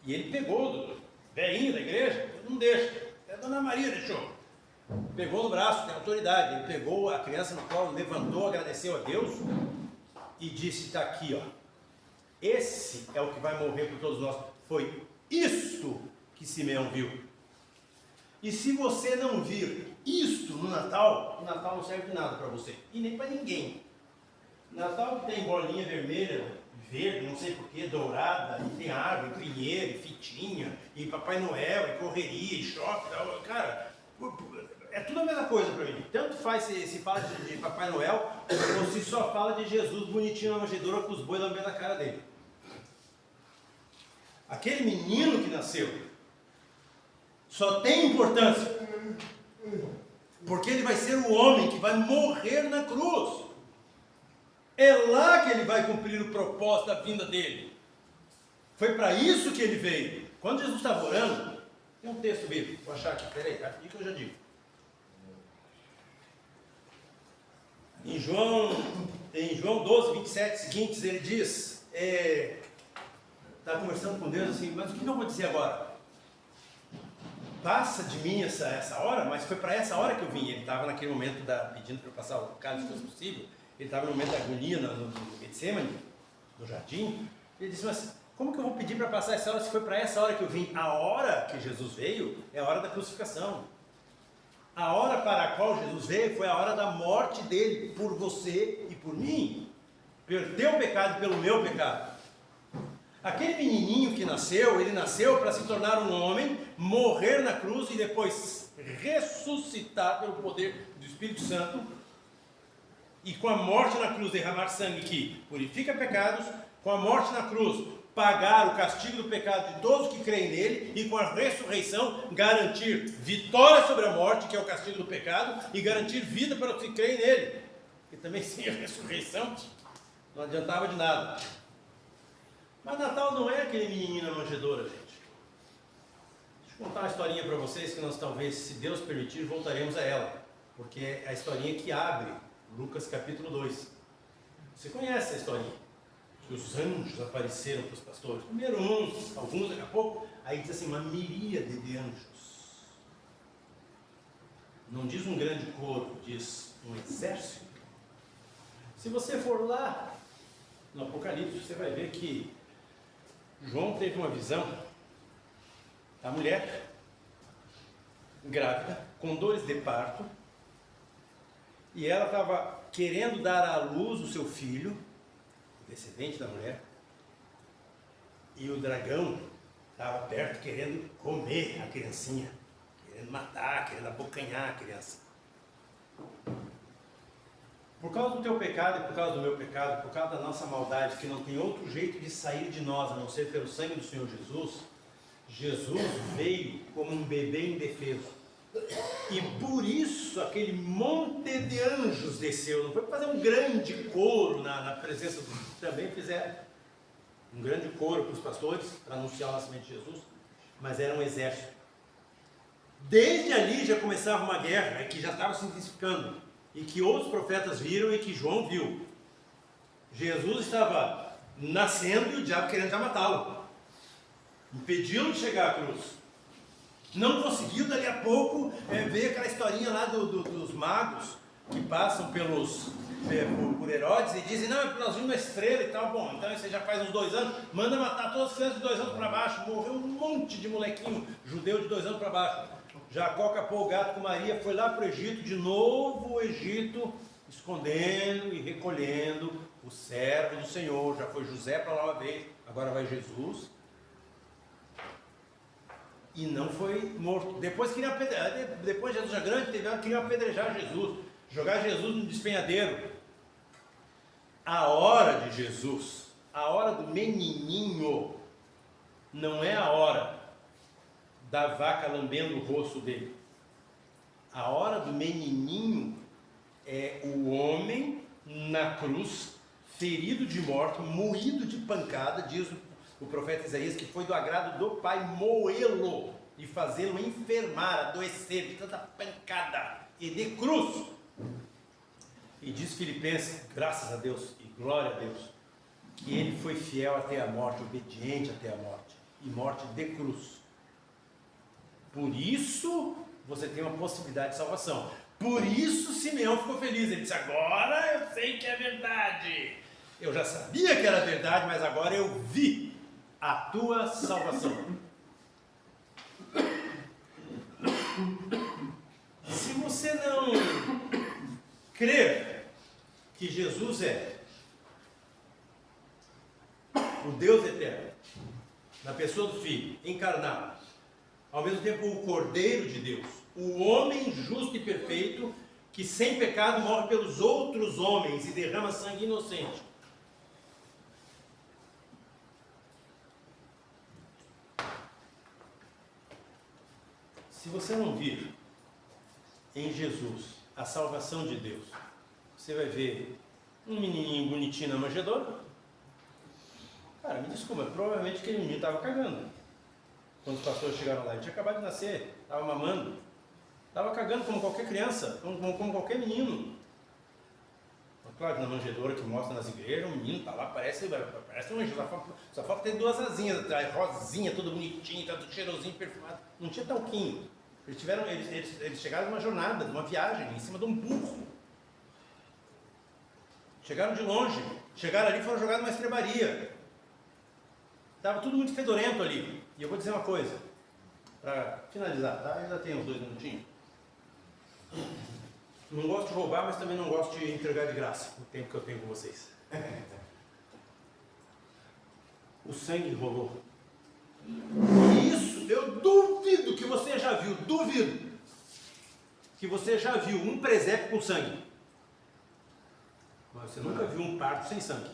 e ele pegou do velhinho da igreja, não deixa, até a Dona Maria deixou, pegou no braço, tem autoridade, ele pegou a criança no colo, levantou, agradeceu a Deus e disse, está aqui, ó, esse é o que vai morrer por todos nós. Foi isto que Simeão viu. E se você não vir isto no Natal, o Natal não serve de nada para você, e nem para ninguém. Natal tem bolinha vermelha, verde, não sei porquê, dourada, e tem árvore, pinheiro, fitinha, e Papai Noel, e correria, e shopping, cara, é tudo a mesma coisa para mim. Tanto faz se fala de Papai Noel, ou se só fala de Jesus bonitinho na manjedoura com os bois lambendo a cara dele. Aquele menino que nasceu só tem importância porque ele vai ser o homem que vai morrer na cruz. É lá que ele vai cumprir o propósito da vinda dele. Foi para isso que ele veio. Quando Jesus estava orando, tem um texto bíblico, vou achar aqui, peraí, aqui que eu já digo. Em João 12, 27 seguintes, ele diz, está conversando com Deus assim, mas o que eu vou dizer agora? Passa de mim essa hora, mas foi para essa hora que eu vim. Ele estava naquele momento pedindo para eu passar o cálice se fosse possível. Ele estava no momento da agonia no Getsemane, no jardim. Ele disse, mas como que eu vou pedir para passar essa hora se foi para essa hora que eu vim? A hora que Jesus veio é a hora da crucificação. A hora para a qual Jesus veio foi a hora da morte dele, por você e por mim. Pelo teu pecado e pelo meu pecado. Aquele menininho que nasceu, ele nasceu para se tornar um homem, morrer na cruz e depois ressuscitar pelo poder do Espírito Santo. E com a morte na cruz derramar sangue que purifica pecados, com a morte na cruz pagar o castigo do pecado de todos que creem nele, e com a ressurreição garantir vitória sobre a morte, que é o castigo do pecado, e garantir vida para os que creem nele. E também sem a ressurreição não adiantava de nada. Mas Natal não é aquele menininho na manjedoura, gente. Deixa eu contar uma historinha para vocês, que nós talvez, se Deus permitir, voltaremos a ela, porque é a historinha que abre Lucas capítulo 2. Você conhece a historinha? Que os anjos apareceram para os pastores. Primeiro alguns daqui a pouco. Aí diz assim, uma miríade de anjos. Não diz um grande coro, diz um exército. Se você for lá no Apocalipse, você vai ver que João teve uma visão da mulher grávida, com dores de parto, e ela estava querendo dar à luz o seu filho, o descendente da mulher, e o dragão estava perto querendo comer a criancinha, querendo matar, querendo abocanhar a criança. Por causa do teu pecado e por causa do meu pecado, por causa da nossa maldade, que não tem outro jeito de sair de nós, a não ser pelo sangue do Senhor Jesus, Jesus veio como um bebê indefeso. E por isso aquele monte de anjos desceu. Não foi para fazer um grande coro na presença do... Também fizeram um grande coro para os pastores, para anunciar o nascimento de Jesus, mas era um exército. Desde ali já começava uma guerra, que já estava se intensificando, e que outros profetas viram e que João viu. Jesus estava nascendo e o diabo querendo já matá-lo, impedi-lo de chegar à cruz. Não conseguiu, dali a pouco veio aquela historinha lá dos magos que passam por Herodes e dizem, não, nós vimos uma estrela e tal. Bom, então isso já faz uns 2 anos, manda matar todas as crianças de 2 anos para baixo. Morreu um monte de molequinho judeu de 2 anos para baixo. Jacó capou o gato com Maria, foi lá para o Egito, de novo o Egito, escondendo e recolhendo o servo do Senhor. Já foi José para lá uma vez, agora vai Jesus. E não foi morto. Depois queriam apedrejar, depois Jesus já grande, queriam apedrejar Jesus, jogar Jesus no despenhadeiro. A hora de Jesus, a hora do menininho, não é a hora da vaca lambendo o rosto dele. A hora do menininho é o homem na cruz, ferido de morte, moído de pancada, diz o profeta Isaías, que foi do agrado do Pai moê-lo e fazê-lo enfermar, adoecer de tanta pancada e de cruz. E diz Filipenses, graças a Deus e glória a Deus, que ele foi fiel até a morte, obediente até a morte, e morte de cruz. Por isso você tem uma possibilidade de salvação. Por isso Simeão ficou feliz. Ele disse, agora eu sei que é verdade. Eu já sabia que era verdade, mas agora eu vi a tua salvação. Se você não crer que Jesus é o Deus eterno, na pessoa do Filho, encarnado, ao mesmo tempo o Cordeiro de Deus, o homem justo e perfeito, que sem pecado morre pelos outros homens e derrama sangue inocente. Se você não vir em Jesus a salvação de Deus, você vai ver um menininho bonitinho na manjedoura. Cara, me desculpa, provavelmente aquele menino estava cagando. Quando os pastores chegaram lá, ele tinha acabado de nascer, estava mamando, estava cagando como qualquer criança, como qualquer menino. Claro que na manjedoura que mostra nas igrejas, o menino está lá, parece um anjo, só falta ter 2 asinhas atrás, rosinha, tudo bonitinho, tudo cheirosinho, perfumado. Não tinha talquinho. Eles chegaram numa jornada, numa viagem, em cima de um burro. Chegaram de longe, chegaram ali e foram jogados numa estrebaria. Estava tudo muito fedorento ali. E eu vou dizer uma coisa, para finalizar, tá? Ainda tem uns 2 minutinhos. Não gosto de roubar, mas também não gosto de entregar de graça o tempo que eu tenho com vocês. O sangue rolou. Isso, eu duvido que você já viu, duvido que você já viu um presépio com sangue. Mas você nunca viu um parto sem sangue.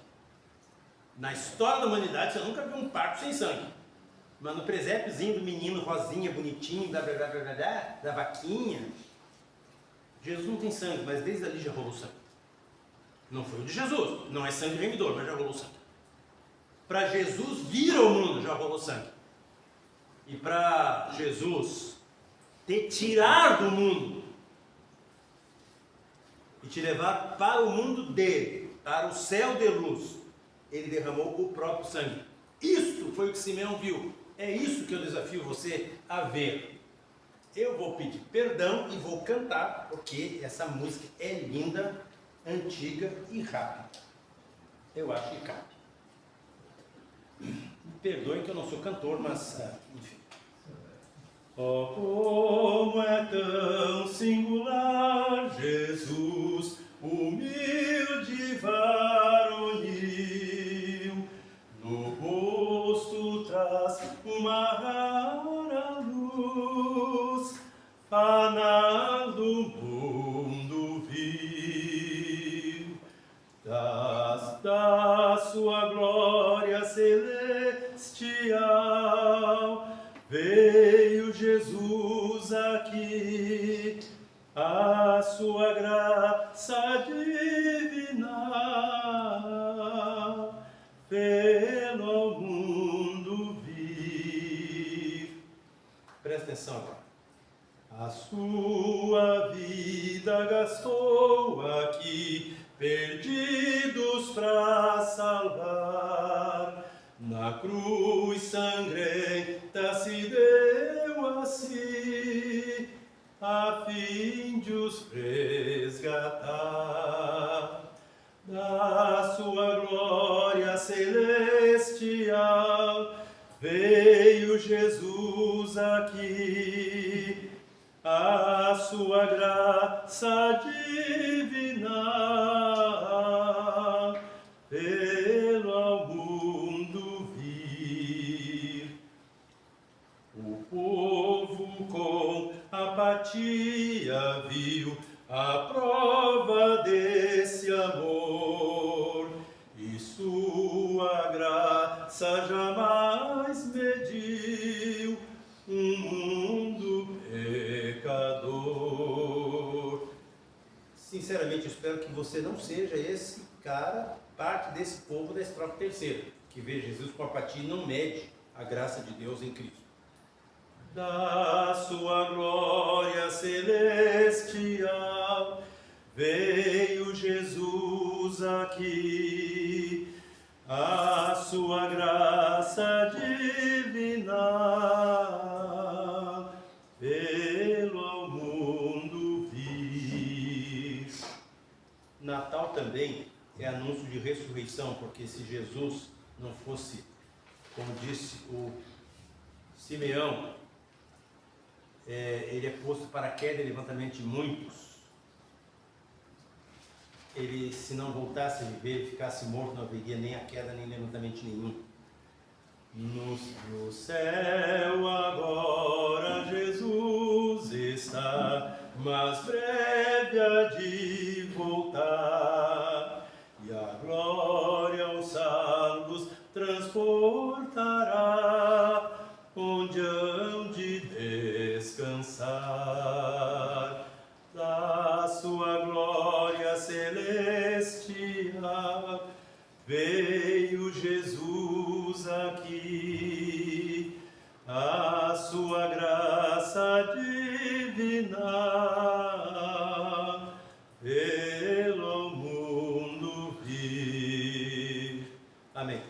Na história da humanidade você nunca viu um parto sem sangue. Mas no presépiozinho do menino rosinha, bonitinho, da vaquinha, Jesus não tem sangue, mas desde ali já rolou sangue. Não foi o de Jesus, não é sangue remidor, mas já rolou sangue. Para Jesus vir ao mundo já rolou sangue. E para Jesus te tirar do mundo e te levar para o mundo dele, para o céu de luz, ele derramou o próprio sangue. Isto foi o que Simeão viu. É isso que eu desafio você a ver. Eu vou pedir perdão e vou cantar, porque essa música é linda, antiga e rápida. Eu acho que cabe. Me perdoem que eu não sou cantor, mas enfim. Oh, como é tão singular Jesus, humilde varonil, no rosto traz uma rara luz, fanal do mundo vil, da sua glória celestial, veio Jesus aqui, a sua graça divina, pelo ao mundo vir. Presta atenção agora. A sua vida gastou aqui, perdidos pra salvar. Na cruz sangrenta se deu a si, a fim de os resgatar. Da sua glória celestial, veio Jesus aqui, a sua graça divina, pelo ao mundo vir. O povo com apatia viu a prova desse amor, e sua graça jamais mediu um mundo pecador. Sinceramente, eu espero que você não seja esse cara, parte desse povo da estrofe terceira, que vê Jesus com apatia e não mede a graça de Deus em Cristo. Da sua glória celestial, veio Jesus aqui, a sua graça divina, pelo ao mundo vir. Natal também é anúncio de ressurreição, porque se Jesus não fosse, como disse o Simeão, ele é posto para a queda e levantamento de muitos. Ele, se não voltasse a viver, ficasse morto, não haveria nem a queda, nem levantamento nenhum. No céu agora Jesus está, mas breve há de voltar, e a glória aos salvos transportará, onde hão de descansar. Da sua glória celestial, veio Jesus aqui, a sua graça divina, pelo mundo vir. Amém.